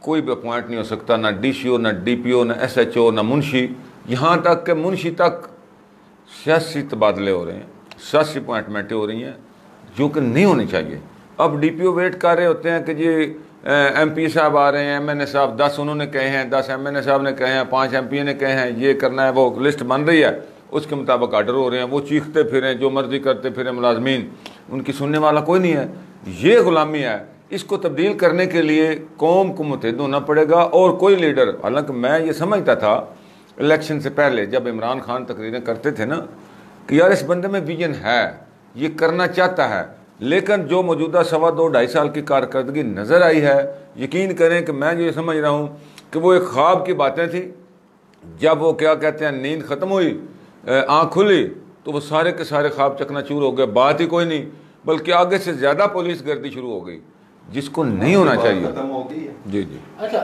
कोई भी अपॉइंट नहीं हो सकता, ना DCO, ना DPO, ना SHO, ना मुंशी, यहाँ तक कि मुंशी तक सियासी तबादले हो रहे हैं, सियासी अपॉइंटमेंटें हो रही हैं जो कि नहीं होनी चाहिए। अब DPO वेट कर रहे होते हैं कि जी MP साहब आ रहे हैं, MNA साहब 10 उन्होंने कहे हैं, 10 MNA साहब ने कहे हैं, 5 MPA ने कहे हैं, ये करना है, वो लिस्ट बन रही है, उसके मुताबिक आर्डर हो रहे हैं, वो चीखते फिरें, जो मर्जी करते फिरें मुलाजमीन, उनकी सुनने वाला कोई नहीं है। ये ग़ुलामी है। इसको तब्दील करने के लिए कौम को मुतहद होना पड़ेगा। और कोई लीडर, हालांकि मैं ये समझता था इलेक्शन से पहले जब इमरान खान तकरीरें करते थे ना कि यार इस बंदे में विजन है, ये करना चाहता है, लेकिन जो मौजूदा 2.5 साल की कारकर्दगी नज़र आई है, यकीन करें कि मैं जो ये समझ रहा हूँ कि वो एक ख्वाब की बातें थी। जब वो क्या कहते हैं नींद ख़त्म हुई, आँख खुली, तो वो सारे के सारे ख्वाब चकनाचूर हो गए, बात ही कोई नहीं, बल्कि आगे से ज़्यादा पुलिस गर्दी शुरू हो गई, जिसको नहीं होना चाहिए। जी जी। अच्छा,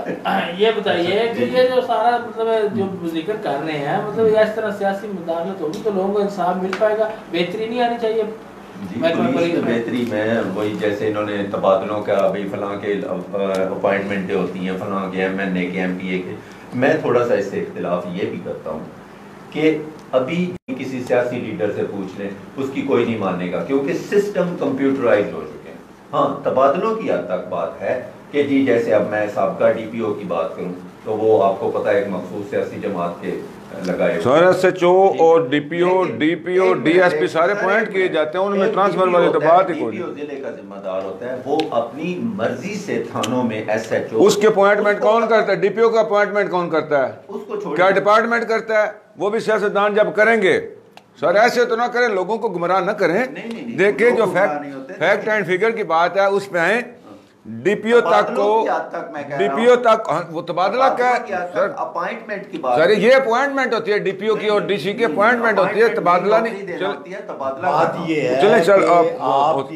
ये बताइए कि ये जो सारा मतलब जो जिक्र कर रहे हैं, मतलब इस तरह सियासी मुदाखलत होगी तो लोगों को इंसाफ मिल पाएगा, बेहतरी नहीं आनी चाहिए जी। पुलिस बेहतरी में वही जैसे इन्होंने तबादलों का भाई फलां के अपॉइंटमेंटें होती हैं, फलां के MNA के MPA के, मैं थोड़ा सा इससे इख्तिलाफ ये भी करता हूँ कि अभी किसी सियासी लीडर से पूछ लें उसकी कोई नहीं मानेगा, क्योंकि सिस्टम कंप्यूटराइज हो चुके हैं। हाँ, तबादलों की हद तक बात है कि जी जैसे अब मैं साबका DPO की बात करूँ तो वो आपको पता है एक मखसूस सियासी जमात के लगाए सर SHO और DPO DSP सारे पॉइंट किए जाते हैं, उनमें ट्रांसफर वाली तो बात ही कोई। जिले का जिम्मेदार होता है, वो अपनी मर्जी से थानों में SHO, उसके अपॉइंटमेंट कौन करता है? DPO का अपॉइंटमेंट कौन करता है? उसको क्या डिपार्टमेंट करता है? वो भी सियासतदान जब करेंगे सर ऐसे तो ना करें, लोगों को गुमराह ना करें। देखिए जो फैक्ट एंड फिगर की बात है उस पे आए, DPO तक को, DPO तक वो तबादला क्या सर, अपॉइंटमेंट की बात, सर ये अपॉइंटमेंट होती है, DPO की और DC की अपॉइंटमेंट होती है, तबादला नहीं। बात ये है चले चल आप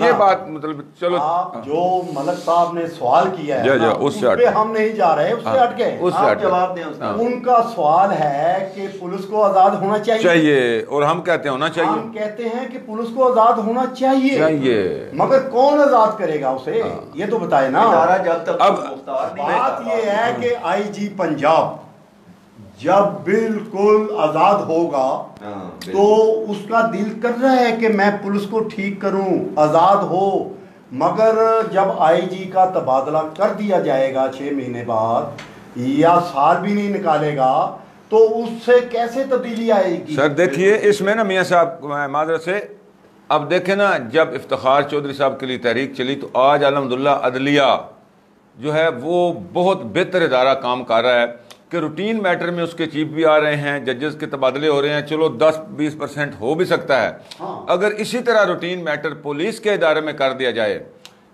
ये बात मतलब चलो, आप जो मलक साहब ने सवाल किया है ना, उस पे हम नहीं जा रहे, उससे हट गए, आप जवाब दें उसका। उनका सवाल है कि पुलिस को आजाद होना चाहिए, और हम कहते हैं होना चाहिए। हम कहते हैं कि पुलिस को आजाद होना चाहिए, मगर कौन आजाद करेगा उसे, ये तो बताए ना। जब तक अब बात ये है कि IG पंजाब जब बिल्कुल आज़ाद होगा तो उसका दिल कर रहा है कि मैं पुलिस को ठीक करूं, आज़ाद हो। मगर जब आईजी का तबादला कर दिया जाएगा 6 महीने बाद या साल भी नहीं निकालेगा तो उससे कैसे तब्दीली आएगी? सर देखिए इसमें ना मियाँ साहब माजरत से, अब देखें ना, जब इफ्तिखार चौधरी साहब के लिए तहरीक चली तो आज अल्हम्दुलिल्लाह अदलिया जो है वो बहुत बेहतर इदारा काम कर रहा है कि रूटीन मैटर में उसके चीफ भी आ रहे हैं, जजेस के तबादले हो रहे हैं। चलो 10-20% हो भी सकता है। हाँ। अगर इसी तरह रूटीन मैटर पुलिस के इदारे में कर दिया जाए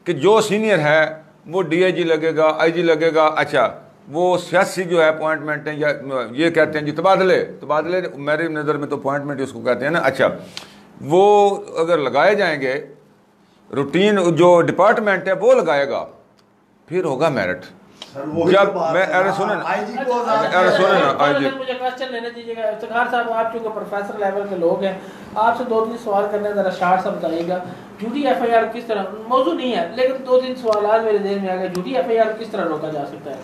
कि जो सीनियर है वो DIG लगेगा, IG लगेगा, अच्छा वो सियासी जो है अपॉइंटमेंट है या ये कहते हैं जी तबादले मेरी नज़र में तो अपॉइंटमेंट उसको कहते हैं ना, अच्छा वो अगर लगाए जाएंगे, रूटीन जो डिपार्टमेंट है वो लगाएगा, फिर होगा मेरिट। जब मैं अरे सुने ना मुझे क्वेश्चन लेने दीजिएगा। इफ्तिखार साहब आप चूँकि प्रोफेसर लेवल के लोग हैं, आपसे 2-3 सवाल करने ज़रा शार्ट सा बताइएगा। झूठी FIR किस तरह, मौजूद नहीं है लेकिन 2-3 सवाल मेरे ध्यान में आ गए, झूठी FIR किस तरह रोका जा सकता है?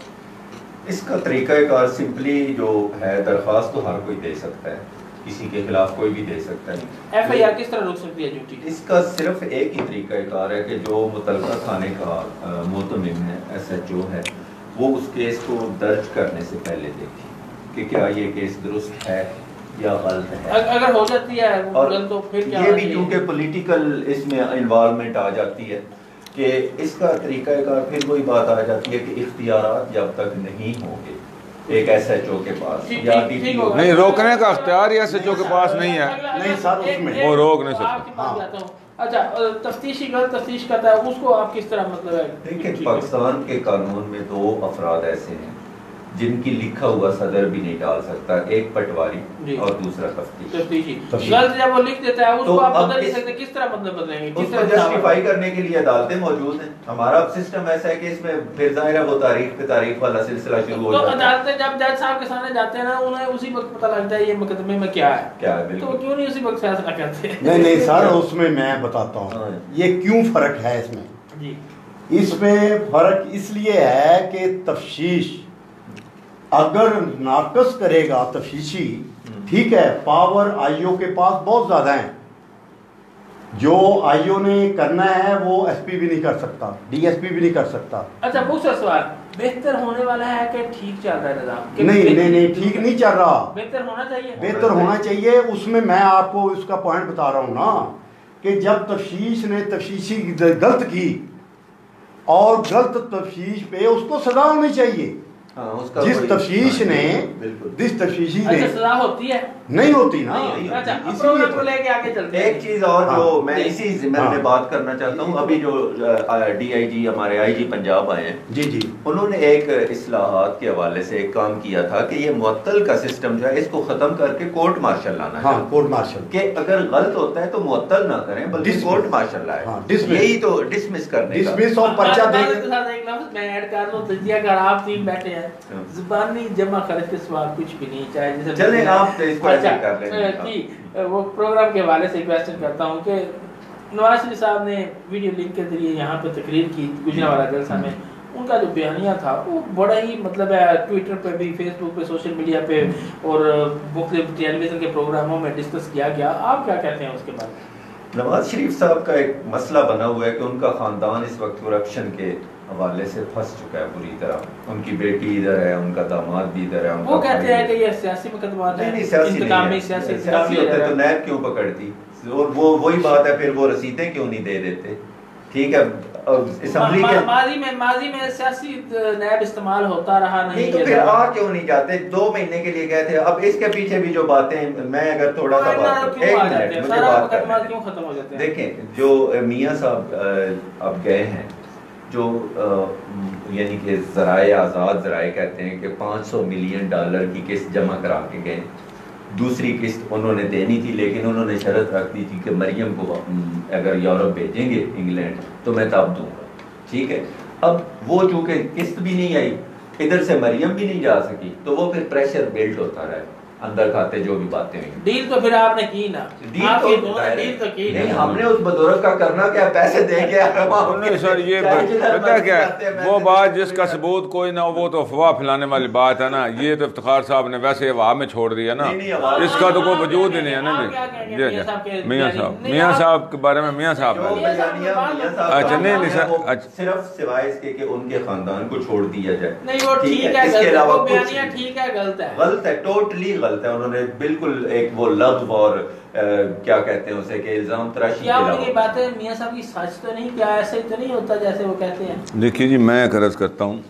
इसका तरीक़ाकार सिंपली जो है, दरख्वास्त तो हर कोई दे सकता है, किसी के खिलाफ कोई भी दे सकता है। FIR किस तरह रोक सकती है झूठी? इसका सिर्फ एक ही तरीक़ाकार है कि जो मुतल्लिका थाने का मोहतमिम है, SHO है, वो उस केस को दर्ज करने से पहले देखे कि क्या ये केस दुरुस्त है या गलत है। अगर हो जाती है और तो फिर क्या? ये भी क्योंकि पॉलिटिकल इसमें इन्वॉल्वमेंट आ जाती है कि इसका तरीक़ाकार फिर वही बात आ जाती है कि इख्तियारात जब तक नहीं होंगे एक SHO के पास या DPO नहीं, रोकने का अख्तियार ही SHO के पास नहीं है। नहीं सर, उसमें वो रोक नहीं सकते। अच्छा, तफ्तीशी गलत तफ्तीश करता है उसको आप किस तरह मतलब है? देखिए पाकिस्तान के कानून में 2 अफराद ऐसे हैं जिनकी लिखा हुआ सदर भी नहीं डाल सकता, एक पटवारी और दूसरा तफ्तीशी। गलत जब वो लिख देता है उसको तो आप बदल नहीं सकते, किस तरह मतलब बदलेंगे? उसको जस्टिफाई करने के लिए अदालतें मौजूद हैं। हमारा सिस्टम ऐसा है कि इसमें फिर जाहिर है वो तारीख पे तारीख वाला सिलसिला शुरू हो जाता है। तो अदालतें जब जज साहब के सामने जाते हैं ना, उन्हें उसी वक्त पता लगता है ये मुकदमे में क्या है, तो क्यों नहीं उसी वक्त फैसला करते हैं? नहीं सर, उसमें मैं बताता हूँ ये क्यों फर्क है इसमें जी। इसमें फर्क इसलिए है कि तफ्तीश अगर नाकस करेगा तफ्तीशी, ठीक है, पावर IO के पास बहुत ज्यादा है, जो IO ने करना है वो SP भी नहीं कर सकता, DSP भी नहीं कर सकता। अच्छा, दूसरा सवाल, बेहतर होने वाला है कि ठीक चल रहा है निजाम? नहीं ठीक नहीं चल रहा, बेहतर होना चाहिए, बेहतर होना चाहिए। उसमें मैं आपको उसका पॉइंट बता रहा हूँ ना कि जब तफ्तीश ने तफ्तीशी गलत की और गलत तफ्तीश पे उसको सजा होनी चाहिए। जिस तफ्तीश ने सजा होती है नहीं होती ना। को लेके आगे चलते हैं। एक चीज और जो मैं इसी जिम्मे में बात करना चाहता हूँ, अभी जो DIG हमारे IG पंजाब आए हैं, जी उन्होंने एक इस्लाहात के हवाले से एक काम किया था कि ये मुअत्तल का सिस्टम जो है इसको खत्म करके कोर्ट मार्शल लाना है। कोर्ट मार्शल के अगर गलत होता है तो मुअत्तल ना करें बल्कि कोर्ट मार्शल लाए। यही तो डिसमिस करने का। डिसमिस और पर्चा दे। एक लफ्ज मैं ऐड कर दूं, तजिया कर आप 3 बैठे हैं, जुबानी जमा खर्च के सवाल कुछ भी नहीं, चाहे जैसे चले आप इसको ऐसे कर लेंगे कि वो प्रोग्राम के हवाले से क्वेश्चन करता हूं कि नवाज शरीफ साहब ने वीडियो लिंक के जरिए यहाँ पे तकरीर की गुजरावाला जलसा में, उनका जो बयानिया था वो बड़ा ही मतलब है, ट्विटर पे भी, फेसबुक पे, सोशल मीडिया पे और मुख्तलिफ टेलीविजन के प्रोग्रामों में डिस्कस किया गया। आप क्या कहते हैं उसके बारे में? नवाज शरीफ साहब का एक मसला बना हुआ है कि उनका खानदान इस वक्त करप्शन के हवाले से फंस चुका है पूरी तरह। उनकी बेटी इधर है, उनका दामाद भी इधर है। वो कहते हैं कि ये सियासी मुकदमात है, सियासी होते तो नैब क्यों पकड़ती? और वो वही बात है, फिर वो रसीदें क्यों नहीं दे देते? ठीक है, असेंबली के माजी में सियासी नैब इस्तेमाल होता रहा, नहीं तो फिर आ क्यों नहीं जाते? 2 महीने के लिए गए थे। अब इसके पीछे भी जो बातें, मैं अगर थोड़ा सा बात, 1 मिनट मुझे बात क्यों खत्म हो जाते हैं? देखें, जो मियां साहब अब गए हैं, जो यानी कि ज़राए आज़ाद ज़राए कहते हैं कि $500 मिलियन की किस्त जमा करा के गए। दूसरी किस्त उन्होंने देनी थी, लेकिन उन्होंने शर्त रख दी थी कि मरियम को अगर यूरोप भेजेंगे इंग्लैंड तो मैं तब दूंगा। ठीक है, अब वो चूंकि किस्त भी नहीं आई, इधर से मरियम भी नहीं जा सकी, तो वो फिर प्रेशर बिल्ड होता रहा। अंदर खाते जो भी बातें हुई। डील तो फिर आपने की ना, डील तो की नहीं, हमने उस बुजुर्ग का करना क्या, पैसे देंगे। नहीं सर, ये पता क्या है, वो बात जिसका सबूत कोई ना हो वो तो अफवाह फैलाने वाली बात है ना। ये तो इफ्तिखार साहब ने वैसे हवा में छोड़ दिया ना, इसका तो कोई वजूद ही नहीं है ना जी। मियाँ साहब के बारे में मियाँ साहब अच्छा नहीं सर, सिर्फ सिवाय इसके कि उनके खानदान को छोड़ दिया जाए, नहीं वो ठीक है, इसके अलावा ठीक है, गलत है, टोटली गलत है। उन्होंने बिल्कुल एक वो लग़्व और क्या कहते हैं उसे, कि इल्जाम तराशी क्या उनकी बातें मियां साहब की सच तो नहीं, क्या ऐसे तो नहीं होता जैसे वो कहते हैं? देखिए जी, मैं अर्ज करता हूँ,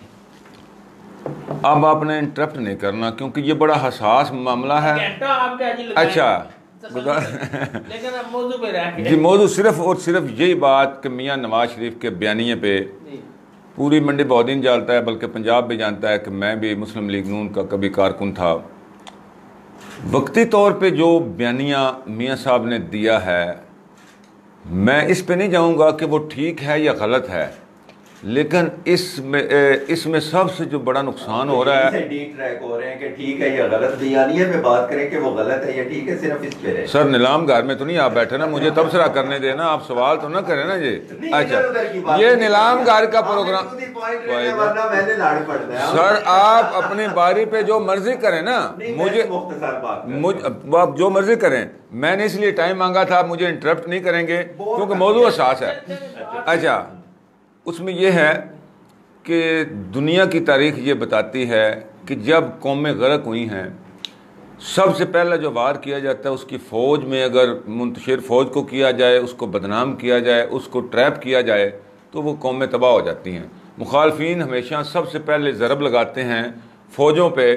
अब आपने इंटरप्ट नहीं करना क्योंकि ये बड़ा हसास मामला है। अच्छा लेकिन अब मौजू पे रह जी, मौजू सिर्फ और सिर्फ यही बात कि मियां नवाज शरीफ के बयानिए पे पूरी मंडी बहुत दिन जानता है, बल्कि पंजाब भी जानता है कि मैं भी मुस्लिम लीग नून का कभी कारकुन था। वक्ती तौर पे जो बयानिया मियां साहब ने दिया है, मैं इस पे नहीं जाऊंगा कि वो ठीक है या गलत है, लेकिन इसमें सबसे जो बड़ा नुकसान हो रहा है, डी ट्रैक हो रहे हैं कि ठीक है या गलत, बयानिए पे बात करें कि वो गलत है या ठीक है, सिर्फ इस पे रहे। सर नीलाम घर में तो नहीं आप बैठे ना, मुझे तबसरा करने देना, आप सवाल तो ना करें ना जी। अच्छा, ये नीलाम घर का प्रोग्राम सर, आप अपनी बारी पे जो मर्जी करें ना, मुझे आप जो मर्जी करें, मैंने इसलिए टाइम मांगा था, मुझे इंटरप्ट नहीं करेंगे क्योंकि मौजूद हसास है। अच्छा, उसमें यह है कि दुनिया की तारीख ये बताती है कि जब कौमें गर्क हुई हैं, सबसे पहला जो वार किया जाता है उसकी फ़ौज में अगर मुंतशिर फ़ौज को किया जाए, उसको बदनाम किया जाए, उसको ट्रैप किया जाए, तो वो कौमें तबाह हो जाती हैं। मुखालफिन हमेशा सबसे पहले ज़रब लगाते हैं फ़ौजों पे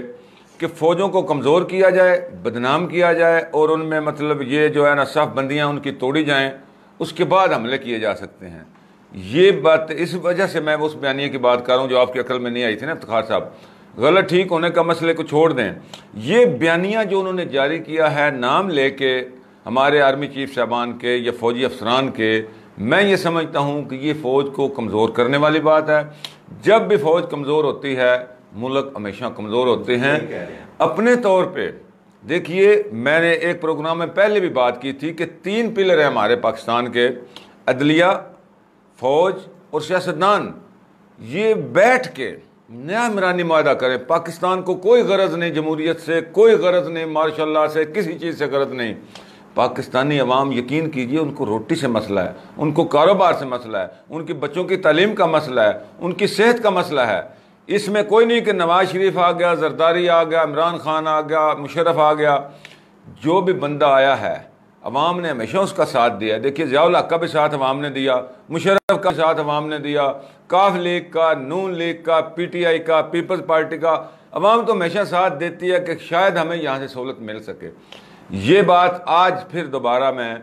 कि फ़ौजों को कमज़ोर किया जाए, बदनाम किया जाए और उनमें मतलब ये जो है ना सफ़ बंदियाँ उनकी तोड़ी जाएँ, उसके बाद हमले किए जा सकते हैं। ये बात इस वजह से मैं उस बयानिए की बात कर रहा हूँ जो आपकी अकल में नहीं आई थी ना इफ्तिखार साहब। गलत ठीक होने का मसले को छोड़ दें, ये बयानिया जो उन्होंने जारी किया है नाम लेके हमारे आर्मी चीफ साहबान के या फ़ौजी अफसरान के, मैं ये समझता हूँ कि ये फ़ौज को कमज़ोर करने वाली बात है। जब भी फ़ौज कमज़ोर होती है, मुल्क हमेशा कमज़ोर होते हैं। अपने तौर पर देखिए, मैंने एक प्रोग्राम में पहले भी बात की थी कि 3 पिलर है हमारे पाकिस्तान के, अदलिया, फ़ौज और सियासतदान। ये बैठ के नया इमरानी मादा करें। पाकिस्तान को कोई गरज नहीं जमहूरियत से, कोई गरज नहीं मार्शल्लाह से, किसी चीज़ से गरज नहीं। पाकिस्तानी अवाम यकीन कीजिए, उनको रोटी से मसला है, उनको कारोबार से मसला है, उनकी बच्चों की तालीम का मसला है, उनकी सेहत का मसला है। इसमें कोई नहीं कि नवाज शरीफ आ गया, जरदारी आ गया, इमरान खान आ गया, मुशर्रफ आ गया। जो भी बंदा आया है, अवाम ने हमेशा उसका साथ दिया। देखिए, ज़ियाउल हक का भी साथ अवाम ने दिया, मुशर्रफ का साथ अवाम ने दिया, काफ लीग का, नून लीग का, PTI का, पीपल्स पार्टी का। अवाम तो हमेशा साथ देती है कि शायद हमें यहाँ से सहूलत मिल सके। ये बात आज फिर दोबारा मैं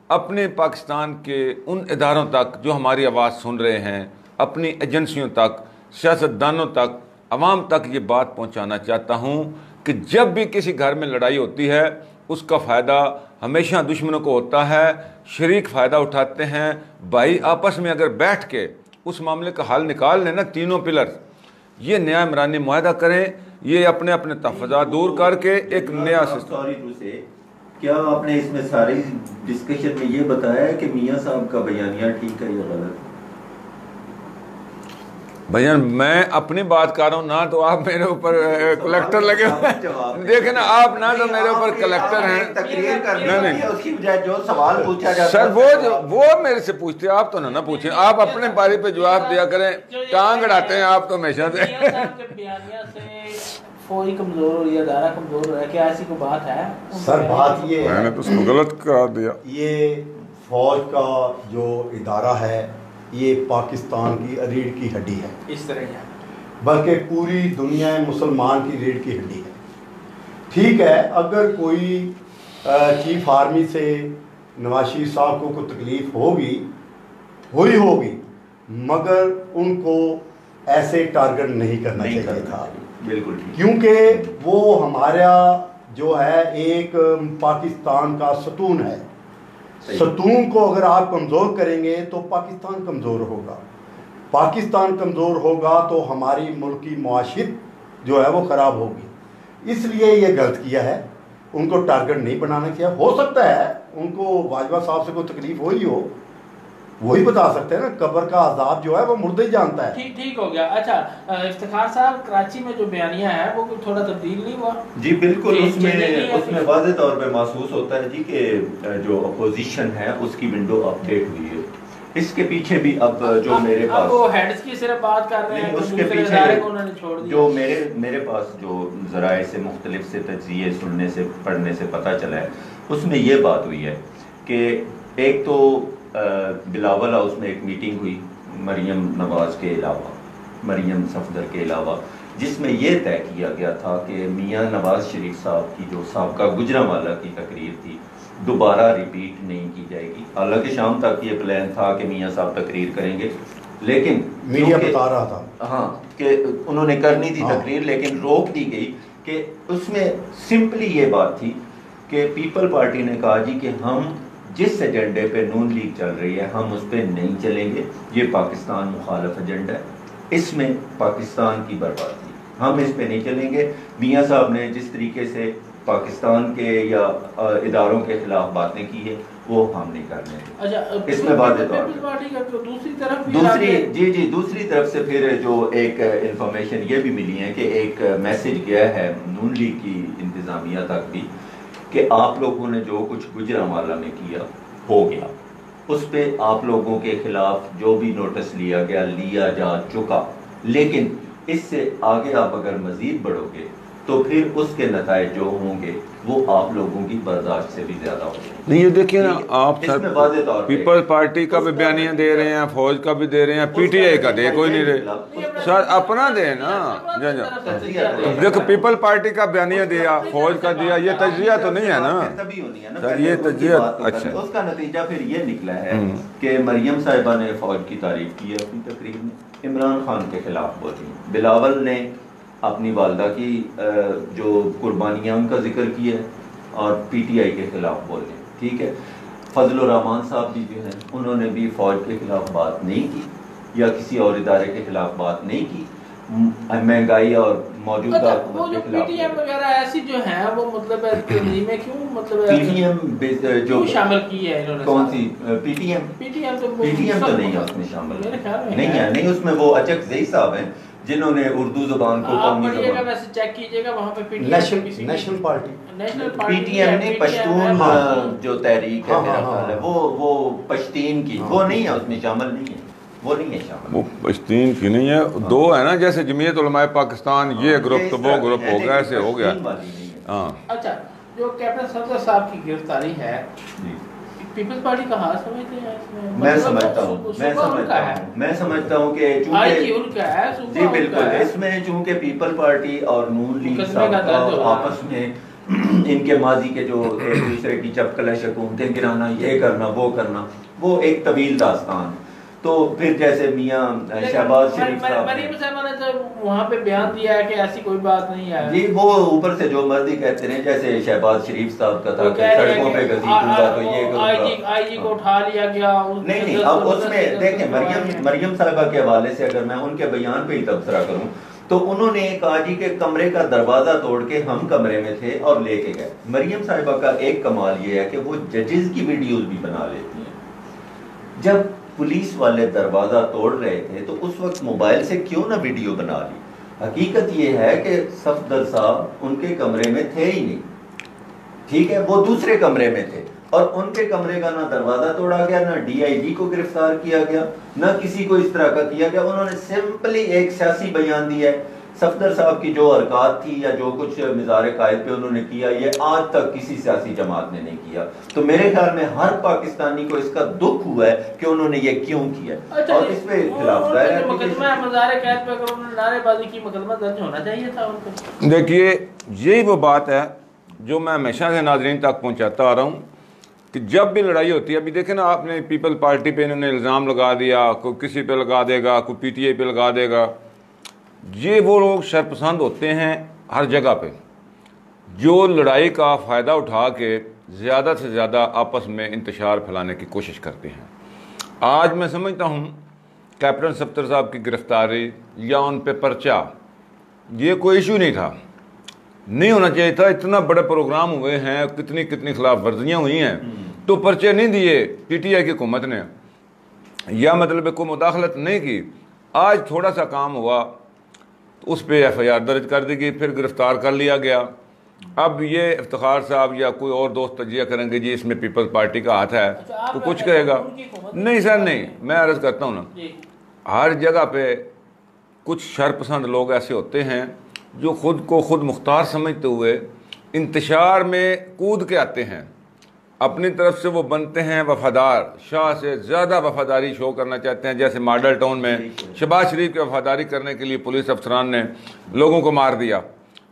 अपने पाकिस्तान के उन इदारों तक जो हमारी आवाज़ सुन रहे हैं, अपनी एजेंसियों तक, सियासतदानों तक, अवाम तक ये बात पहुँचाना चाहता हूँ कि जब भी किसी घर में लड़ाई होती है, उसका फ़ायदा हमेशा दुश्मनों को होता है। शरीक फ़ायदा उठाते हैं। भाई आपस में अगर बैठ के उस मामले का हल निकाल लेना, तीनों पिलर, ये नया इमरानी मुआहदा करें, ये अपने अपने तफज़ा दूर करके एक नया सिस्टम। क्या आपने इसमें सारी डिस्कशन में ये बताया है कि मियाँ साहब का बयानिया ठीक है या गलत? भैया मैं अपनी बात कर रहा हूँ ना, तो आप मेरे ऊपर कलेक्टर लगे देखे ना, आप ना तो मेरे ऊपर कलेक्टर हैं। तकरीर करने उसकी बजाय जो सवाल पूछा जाता सर वो मेरे से पूछते, आप तो ना पूछे, आप अपने बारी पे जवाब दिया करें। टांग अड़ाते हैं आप तो हमेशा से। फौज कमजोर हो रही है, अदारा कमजोर हो रहा है, क्या ऐसी कोई बात है? सर बात ये है, मैंने तो उसको गलत करा दिया। ये फौज का जो इदारा है, ये पाकिस्तान की रीढ़ की हड्डी है, इस तरह है, बल्कि पूरी दुनिया मुसलमान की रीढ़ की हड्डी है। ठीक है, अगर कोई चीफ आर्मी से नवाज शरीफ साहब को कोई तकलीफ होगी, मगर उनको ऐसे टारगेट नहीं करना चाहिए था। बिल्कुल, क्योंकि वो हमारा जो है एक पाकिस्तान का सतून है। सतून को अगर आप कमज़ोर करेंगे तो पाकिस्तान कमज़ोर होगा। पाकिस्तान कमज़ोर होगा तो हमारी मुल्की मुआशियत जो है वो ख़राब होगी। इसलिए ये गलत किया है, उनको टारगेट नहीं बनाना किया। हो सकता है उनको बाजवा साहब से कोई तकलीफ हो ही हो, वही बता सकते हैं ना, कब्र का अजाब जो है वो मुर्दा ही जानता है। ठीक हो गया। अच्छा इफ्तिखार साहब, कराची में जो बयानिया है वो कोई थोड़ा तब्दील नहीं हुआ? जी बिल्कुल, उसमें वाज़ेह तौर पे महसूस होता है जी कि जो अपोजिशन है उसकी विंडो अपडेट हुई है। इसके पीछे भी अब जो मेरे पास वो हेड्स की सिर्फ बात कर रहे हैं, उसके पीछे जो मेरे पास जो ज़राए से मुख्तलिफ से तज्ज़िये सुनने से पढ़ने से पता चला है, उसमें ये बात हुई है कि एक तो बिलावल हाउस में एक मीटिंग हुई मरियम नवाज़ के अलावा, मरियम सफदर के अलावा, जिसमें यह तय किया गया था कि मियाँ नवाज़ शरीफ साहब की जो साबका गुजरांवाला की तकरीर थी दोबारा रिपीट नहीं की जाएगी। हालांकि शाम तक ये प्लान था कि मियाँ साहब तकरीर करेंगे, लेकिन मीडिया बता रहा था हाँ कि उन्होंने करनी थी तकरीर, लेकिन रोक दी गई कि उसमें सिंपली ये बात थी कि पीपल पार्टी ने कहा जी कि हम जिस एजेंडे पे नून लीग चल रही है हम उस पर नहीं चलेंगे, ये पाकिस्तान मुखालफ एजेंडा है, इसमें पाकिस्तान की बर्बादी, हम इस पे नहीं चलेंगे। मियाँ साहब ने जिस तरीके से पाकिस्तान के या इदारों के खिलाफ बातें की है वो हम नहीं करने। अच्छा, इसमें बात है दूसरी तरफ से फिर जो एक इंफॉर्मेशन ये भी मिली है कि एक मैसेज गया है नून लीग की इंतज़ामिया तक भी कि आप लोगों ने जो कुछ गुजरांवाला में किया हो गया, उस पे आप लोगों के खिलाफ जो भी नोटिस लिया जा चुका, लेकिन इससे आगे आप अगर मजीद बढ़ोगे तो फिर उसके नताए जो होंगे वो आप लोगों की बर्दाश्त से भी ज्यादा होंगे। नहीं ये देखिए ना, आप पीपल पार्टी का भी बयानिया दे रहे हैं, फौज का भी दे रहे हैं, पीटीआई का दे कोई नहीं रहे सर, अपना दे ना। देखो पीपल पार्टी का बयानिया दिया, फौज का दिया, ये तजिया तो नहीं है ना सर, ये तजिया। अच्छा, उसका नतीजा फिर ये निकला है कि मरियम साहिबा ने फौज की तारीफ की है अपनी तकरीर में, इमरान खान के खिलाफ बोली, बिलावल ने अपनी वालदा की जो कुर्बानियाँ उनका जिक्र किया है और पीटीआई के खिलाफ बोले, ठीक है। फजलुर रहमान साहब भी जो हैं उन्होंने भी फौज के खिलाफ बात नहीं की या किसी और इदारे के खिलाफ बात नहीं की, महंगाई और मौजूदा वो जो पीटीएम वगैरह ऐसी जो है वो मतलब में क्यों मतलब पीटीएम जो शामिल की है इन्होंने? कौन सी पीटीएम तो नहीं है उसमें शामिल, नहीं है, नहीं उसमें वो अचक ज़ई साहब हैं जिन्होंने उर्दू जुबान को कौमी जुबान वैसे चेक कीजिएगा वहाँ पे नेशनल पार्टी पीटीएम नहीं, पश्तून जो तहरीक है मेरा ख्याल है वो पश्तीन की, वो नहीं है उसमें शामिल, नहीं है वो, नहीं है शामिल, वो पश्तीन की नहीं है, दो है ना, जैसे जमीयत उलमाए पाकिस्तान ये ग्रुप तो वो ग्रुप हो गया, ऐसे हो गया। हाँ अच्छा, जो कैप्टन सफदर साहब की गिरफ्तारी है पीपल्स पार्टी का हाथ समझते हैं इसमें? मैं समझता हूँ कि जी बिल्कुल, इसमें चूंकि पीपल पार्टी और नून लीग आपस में इनके माजी के जो एक दूसरे की चपकलश हुकूमतें गिराना, ये करना वो करना, वो एक तवील दास्तान। तो फिर जैसे मियाँ शहबाज शरीफ साहब ने तो वहाँ पे बयान दिया है कि ऐसी कोई बात नहीं है जी, वो ऊपर से जो मर्जी कहते रहे, जैसे शहबाज शरीफ साहब का था कि सड़कों पे घसीटूंगा तो ये करूंगा, आईजी को उठा लिया गया। नहीं अब उसमें देखें मरियम साहिबा के हवाले से अगर मैं उनके बयान पे ही तबसरा करूं तो उन्होंने कहा जी के कमरे का दरवाजा तोड़ के हम कमरे में थे और लेके गए। मरियम साहिबा का एक कमाल ये है कि वो जजेस की वीडियोस भी बना लेती हैं। जब पुलिस वाले दरवाजा तोड़ रहे थे तो उस वक्त मोबाइल से क्यों ना वीडियो बना ली। हकीकत ये है कि सफदर साहब उनके कमरे में थे ही नहीं, ठीक है, वो दूसरे कमरे में थे और उनके कमरे का ना दरवाजा तोड़ा गया, ना डीआईजी को गिरफ्तार किया गया, ना किसी को इस तरह का किया गया। उन्होंने सिंपली एक सियासी बयान दिया है। सफदर साहब की जो हरकत थी या जो कुछ मिज़ार कायद पे उन्होंने किया, ये आज तक किसी सियासी जमात ने नहीं किया। तो मेरे ख्याल में हर पाकिस्तानी को इसका दुख हुआ है कि उन्होंने ये क्यों किया। अच्छा, और इस पे खिलाफ मुकदमा मिज़ार कायद पे अगर उन्होंने नारेबाजी की, मुकदमा दर्ज होना चाहिए था उन पर। देखिए यही वो बात है जो मैं हमेशा से नाज़रीन तक पहुँचाता आ रहा हूँ कि जब भी लड़ाई होती है, अभी देखें ना आपने पीपल पार्टी पे इन्होंने इल्ज़ाम लगा दिया, कोई किसी पे लगा देगा, कोई पीटीआई पे लगा देगा। ये वो लोग शरपसंद होते हैं हर जगह पे जो लड़ाई का फ़ायदा उठा के ज़्यादा से ज़्यादा आपस में इंतशार फैलाने की कोशिश करते हैं। आज मैं समझता हूँ कैप्टन सफदर साहब की गिरफ्तारी या उन पे पर्चा ये कोई इशू नहीं था। नहीं होना चाहिए था। इतना बड़े प्रोग्राम हुए हैं, कितनी कितनी खिलाफ वर्जियाँ हुई हैं, तो पर्चे नहीं दिए PTI की हुकूमत ने, या मतलब कोई मुदाखलत नहीं की। आज थोड़ा सा काम हुआ तो उस पर FIR दर्ज कर दी गई, फिर गिरफ्तार कर लिया गया। अब ये इफ्तिखार साहब या कोई और दोस्त तजिया करेंगे जी इसमें पीपल्स पार्टी का हाथ है, तो कुछ कहेगा। नहीं सर, नहीं, मैं अर्ज़ करता हूँ ना, हर जगह पे कुछ शरपसंद लोग ऐसे होते हैं जो खुद को खुद मुख्तार समझते हुए इंतशार में कूद के आते हैं। अपनी तरफ से वो बनते हैं वफादार, शाह से ज़्यादा वफादारी शो करना चाहते हैं। जैसे मॉडल टाउन में शहबाज शरीफ की वफादारी करने के लिए पुलिस अफसरान ने लोगों को मार दिया।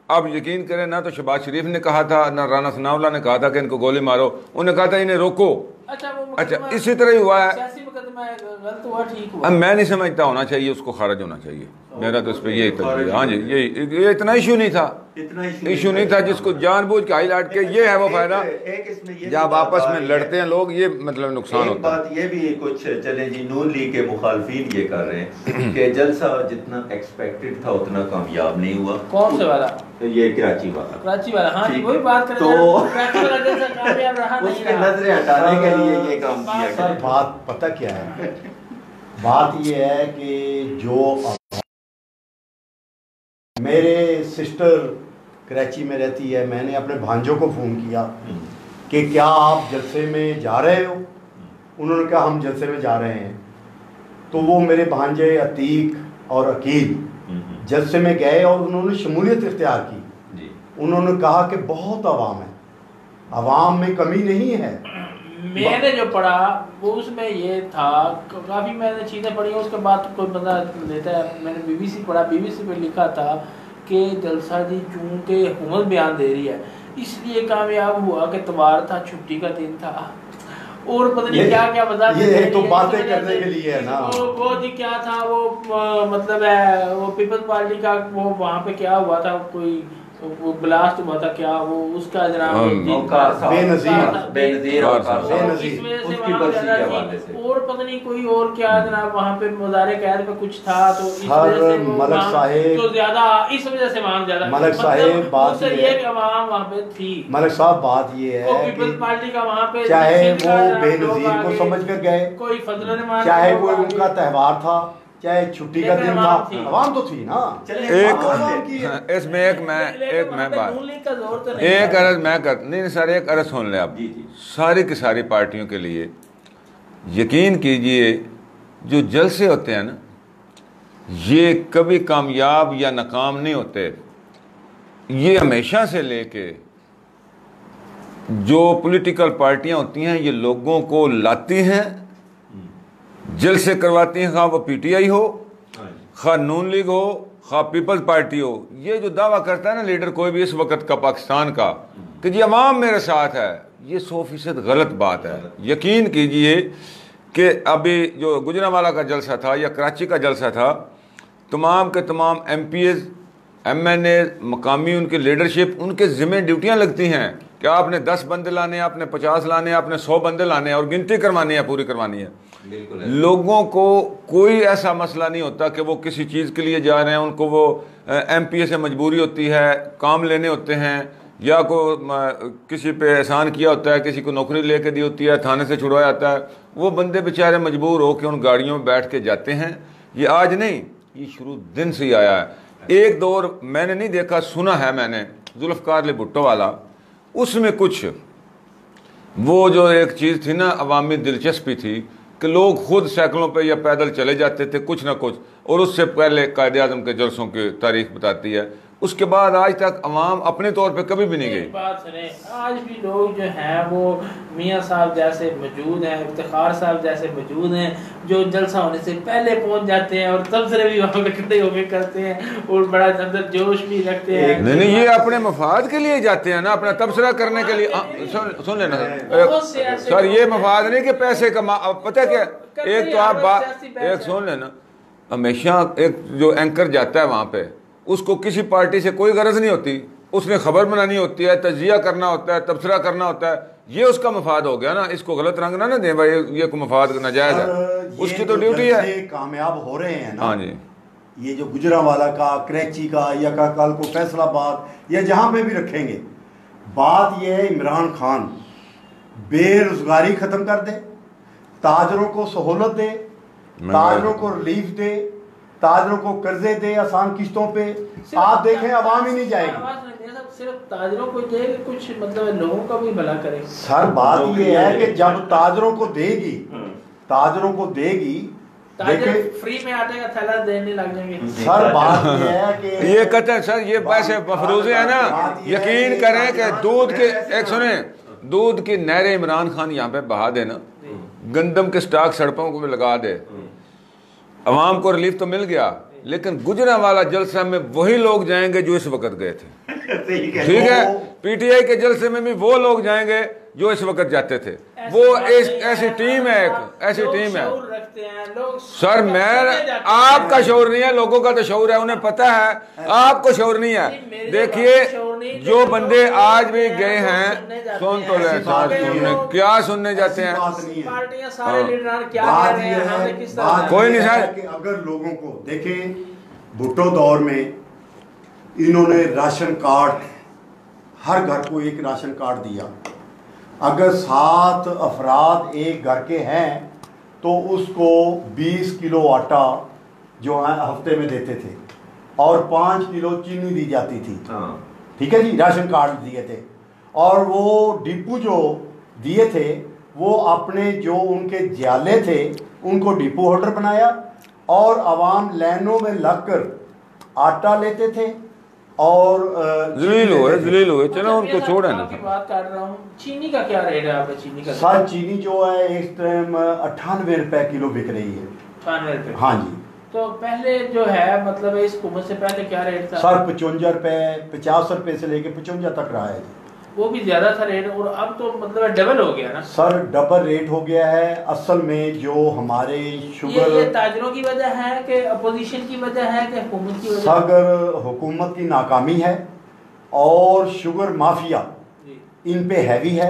अब यकीन करें, ना तो शहबाज शरीफ ने कहा था, ना राना सनाउल्लाह ने कहा था कि इनको गोली मारो, उन्होंने कहा था इन्हें रोको। अच्छा, इसी तरह ही हुआ है। अब मैं नहीं समझता होना चाहिए, उसको खारिज होना चाहिए। मेरा तो इस पर यही तजवीज़। हाँ जी, ये इतना इशू नहीं था, इशू नहीं था जिसको जानबूझ के हाईलाइट के, ये है वो फायदा जब आपस में लड़ते हैं लोग, ये मतलब नुकसान होता है। बात ये भी कुछ चले जी, नून लीग के मुखालफिन ये कर रहे हैं कि जलसा जितना एक्सपेक्टेड था उतना कामयाब नहीं हुआ। कौन से वाला? ये कराची वाला। हाँ जी, वही बात कर रहे हैं। कराची वाला जैसा कामयाब रहा नहीं, उसके नजरें हटाने के लिए ये काम किया गया। सर बात पता क्या है, बात ये है कि जो मेरे सिस्टर कराची में रहती है, मैंने अपने भांजों को फ़ोन किया कि क्या आप जलसे में जा रहे हो? उन्होंने कहा हम जलसे में जा रहे हैं। तो वो मेरे भांजे अतीक और अकील जलसे में गए और उन्होंने शमूलियत इख्तियार की। उन्होंने कहा कि बहुत आवाम है, आवाम में कमी नहीं है। मैंने जो पढ़ा वो उसमें ये था, काफ़ी मैंने चीज़ें पढ़ी, उसके बाद कोई बंदा लेता है। मैंने BBC पढ़ा, BBC पे लिखा था कि जलसा जी चूँकि हुकूमत बयान दे रही है इसलिए कामयाब हुआ कि इतवार था, छुट्टी का दिन था, और पता नहीं क्या क्या बता। ये तो बातें करने के लिए है ना। वो जी क्या था वो, मतलब है वो पीपल्स पार्टी का वो वहाँ पे क्या हुआ था, कोई वो ब्लास्ट हुआ था क्या, वो उसका जनाब बेनज़ीर और पता नहीं कोई और क्या जनाब वहाँ पे मुज़ारे कैद में कुछ था, तो इस वजह से मलक साहिब तो ज्यादा, इस वजह से वहाँ ज्यादा मलक साहिब बात ये कि वहाँ पे थी। मलक साहब बात ये है पीपल्स पार्टी का वहाँ पे चाहे वो बेनज़ीर को समझ कर गए, कोई फजल ने, चाहे वो उनका त्यौहार था, चाहे छुट्टी का दिन था, आवाम तो थी ना। इसमें एक मैं बात, एक अर्ज मैं कर नहीं सर, एक अर्ज सुन ले आप। सारी की सारी पार्टियों के लिए यकीन कीजिए, जो जलसे होते हैं ना, ये कभी कामयाब या नाकाम नहीं होते। ये हमेशा से लेके जो पॉलिटिकल पार्टियां होती हैं, ये लोगों को लाती हैं, जलसे करवाती हैं, खा वो PTI हो, खा नून लीग हो, खा पीपल्स पार्टी हो। ये जो दावा करता है ना लीडर कोई भी इस वक्त का पाकिस्तान का कि जी अवाम मेरे साथ है, ये 100% गलत बात है। यकीन कीजिए कि अभी जो गुजरांवाला का जलसा था या कराची का जलसा था, तमाम के तमाम MPs MNA मकामी उनकी लीडरशिप, उनके ज़िम्मे ड्यूटियाँ लगती हैं कि आपने 10 बंदे लाने, आपने 50 लाने, आपने 100 बंदे लाने और गिनती करवानी है, पूरी करवानी है। लोगों को कोई ऐसा मसला नहीं होता कि वो किसी चीज़ के लिए जा रहे हैं, उनको वो MPA से मजबूरी होती है, काम लेने होते हैं, या को किसी पे एहसान किया होता है, किसी को नौकरी लेके दी होती है, थाने से छुड़वाया जाता है, वो बंदे बेचारे मजबूर हो के उन गाड़ियों में बैठ के जाते हैं। ये आज नहीं, ये शुरू दिन से ही आया है। एक दौर मैंने नहीं देखा, सुना है मैंने, जुल्फ़िकार अली भुट्टो वाला, उसमें कुछ वो जो एक चीज़ थी ना, अवामी दिलचस्पी थी कि लोग खुद साइकिलों पे या पैदल चले जाते थे कुछ ना कुछ, और उससे पहले कायद-ए-आज़म के जलसों की तारीख बताती है। उसके बाद आज तक अवाम अपने तौर पे कभी भी नहीं गई। बात सुने, आज भी लोग जो हैं वो मियाँ साहब जैसे मौजूद हैं, इफ्तिखार साहब जैसे मौजूद हैं, जो जलसा होने से पहले पहुंच जाते हैं और तबसरे भी वहाँ पे इकट्ठे होकर करते हैं और बड़ा अंदर जोश भी रखते हैं। नहीं, ये अपने मफाद के लिए जाते हैं ना, अपना तबसरा करने के लिए। सुन लेना सर, ये मफाद नहीं कि पैसे कमा, पता क्या, एक तो आप बात एक सुन लेना, हमेशा एक जो एंकर जाता है वहाँ पे, उसको किसी पार्टी से कोई गरज नहीं होती, उसने खबर बनानी होती है, तजिया करना होता है, तबसरा करना होता है, ये उसका मफाद हो गया ना। इसको गलत रंग ना दें भाई, ये को मफाद नाजायज है, उसकी तो ड्यूटी है। कामयाब हो रहे हैं ना। हाँ जी, ये जो गुजरांवाला का, कराची का या का कल को फैसलाबाद या जहाँ पे भी रखेंगे, बात यह है इमरान खान बेरोजगारी ख़त्म कर दे, ताजरों को सहूलत दे, ताजरों को रिलीफ दे, ताजरों को कर्जे दे आसान किस्तों पे। आप देखें आवाम ही नहीं जाएगी। सिर्फ ताजरों को देगी, कुछ मतलब लोगों का भी भला करे। सर बात ये है कि जब ताजरों को देगी, ताजरों को देगी, ताजर फ्री में आटे का थैला देने लग जाएंगे। सर बात ये है कि ये कहते हैं सर ये पैसे मफरूजे है ना, यकीन करें कि दूध के एक सुने दूध की नहरें इमरान खान यहाँ पे बहा देना, गंदम के स्टॉक सड़कों को भी लगा दे, अवाम को रिलीफ तो मिल गया, लेकिन गुजरांवाला जलसा में वही लोग जाएंगे जो इस वक्त गए थे। ठीक है, पीटीआई के जलसे में भी वो लोग जाएंगे जो इस वक्त जाते थे। वो ऐसी टीम है, एक ऐसी टीम है। सर मैं आपका शौर नहीं है, लोगों का तो शौर है, उन्हें पता है, आपको शौर नहीं है। देखिए जो बंदे आज भी गए हैं, सुन तो ले सुनने क्या सुनने जाते हैं, कोई नहीं सर। अगर लोगों को देखें, भुट्टो दौर में इन्होंने राशन कार्ड, हर घर को एक राशन कार्ड दिया। अगर 7 अफराद एक घर के हैं तो उसको 20 किलो आटा जो है हफ्ते में देते थे और 5 किलो चीनी दी जाती थी। ठीक है जी, राशन कार्ड दिए थे। और वो डिपू जो दिए थे वो अपने जो उनके ज्याले थे उनको डिपो होल्डर बनाया और आवाम लाइनों में लगकर आटा लेते थे और जलील हुए। चलो उनको छोड़े ना। बात कर रहा हूँ, चीनी का क्या रेट है आपका? चीनी का सर चीनी जो है इस टाइम 98 रुपए किलो बिक रही है। 98 रुपए? हाँ जी। तो पहले जो है मतलब इस हुकूमत से पहले क्या रेट था? सर 55 रुपए, 50 रुपए से लेके 55 तक रहा है। वो भी ज्यादा था रेट, और अब तो मतलब डबल हो गया ना सर, डबल रेट हो गया है। असल में जो हमारे शुगर ये ताजरों की वजह है कि अपोजिशन की वजह है कि हुकूमत की वजह? अगर हुकूमत की नाकामी है और शुगर माफिया इन पे हैवी है,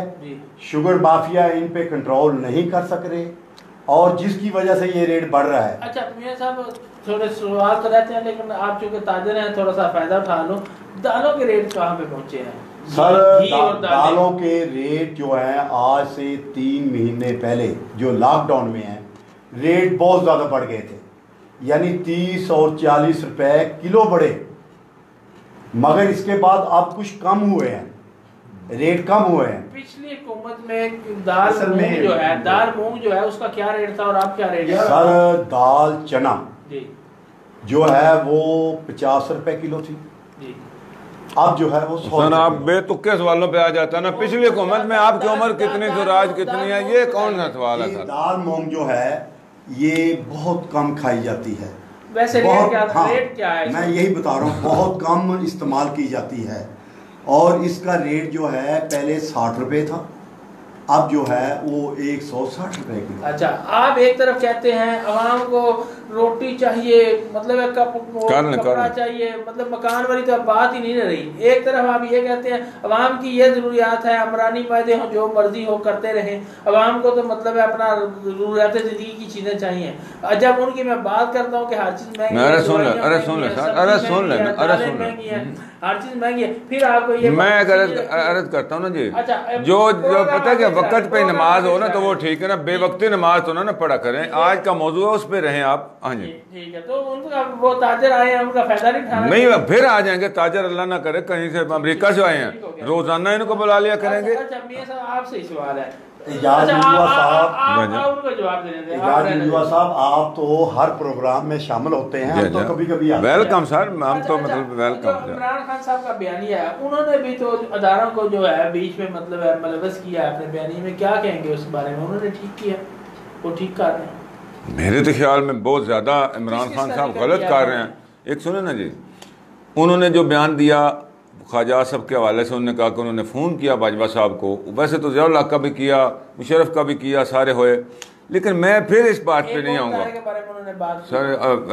शुगर माफिया इन पे कंट्रोल नहीं कर सक रहे और जिसकी वजह से ये रेट बढ़ रहा है। अच्छा मियां साहब, थोड़े सवाल तो रहते हैं, लेकिन आप चूंकि ताजर हैं थोड़ा सा फायदा उठा लो। दालों के रेट कहाँ पे पहुंचे हैं? सर दालों के रेट जो है आज से 3 महीने पहले जो लॉकडाउन में है, रेट बहुत ज़्यादा बढ़ गए थे, यानी 30 और 40 रुपए किलो बढ़े। मगर इसके बाद अब कुछ कम हुए हैं, रेट कम हुए हैं। पिछली हुकूमत में दाल मूंग जो है उसका क्या रेट था और अब क्या रेट है? सर दाल चना जो है वो 50 रुपए किलो थी, अब जो है वो 100। सर आप बेतुके सवालों पे आ जाता है ना। पिछली हुकूमत में आपकी उम्र कितनी थी, राज कितनी है, ये कौन सा सवाल है सर? दाल मूंग जो है ये बहुत कम खाई जाती है। वैसे रेट क्या है? मैं यही बता रहा हूँ, बहुत कम इस्तेमाल की जाती है और इसका रेट जो है पहले 60 रुपए था, अब जो है वो 160 रुपए की। अच्छा, आप एक तरफ कहते हैं अवाम को रोटी चाहिए, मतलब कपड़ा चाहिए, मतलब मकान वाली तो बात ही नहीं रही। एक तरफ आप ये कहते हैं अवाम की ये जरूरियात है, अमरानी पैदे हो जो मर्जी हो करते रहें, अवाम को तो मतलब है अपना जरूरियात जिंदगी की चीजें चाहिए। जब उनकी मैं बात करता हूँ कि हर चीज महंगी है, हर चीज महंगी है, फिर आपको ये मैं अर्ज करता हूँ ना जी, जो पता है क्या वक्त पे नमाज हो ना तो वो ठीक है ना, बेवक्ती नमाज तो ना पढ़ा करें। आज का मौजूद है उस पे रहें आप। हाँ जी ठीक है, तो उनका वो ताजर आए हैं, उनका फायदा नहीं उठाना नहीं, फिर आ जाएंगे ताजर, अल्लाह ना करे कहीं से अमेरिका से आए हैं, रोजाना इनको बुला लिया करेंगे। अच्छा मियां साहब आपसे ही सवाल है, साहब आप तो हर प्रोग्राम में शामिल होते हैं, हम तो कभी कभी वेलकम सर, हम तो मतलब वेलकम। इमरान खान साहब का बयानिया है, उन्होंने भी तो अदारों को जो है बीच में मतलब है मुलव्वस किया अपने बयानी में, क्या कहेंगे उस बारे में? उन्होंने ठीक किया, वो ठीक कर रहे हैं? मेरे तो ख्याल में बहुत ज़्यादा इमरान खान साहब गलत कर रहे हैं। एक सुने ना जी, उन्होंने जो बयान दिया ख्वाजा आसफ के हवाले से, उन्होंने कहा कि उन्होंने फ़ोन किया बाजवा साहब को, वैसे तो ज़ियाउल हक का भी किया, मुशर्रफ का भी किया, सारे होए, लेकिन मैं फिर इस बात पे नहीं आऊँगा। सर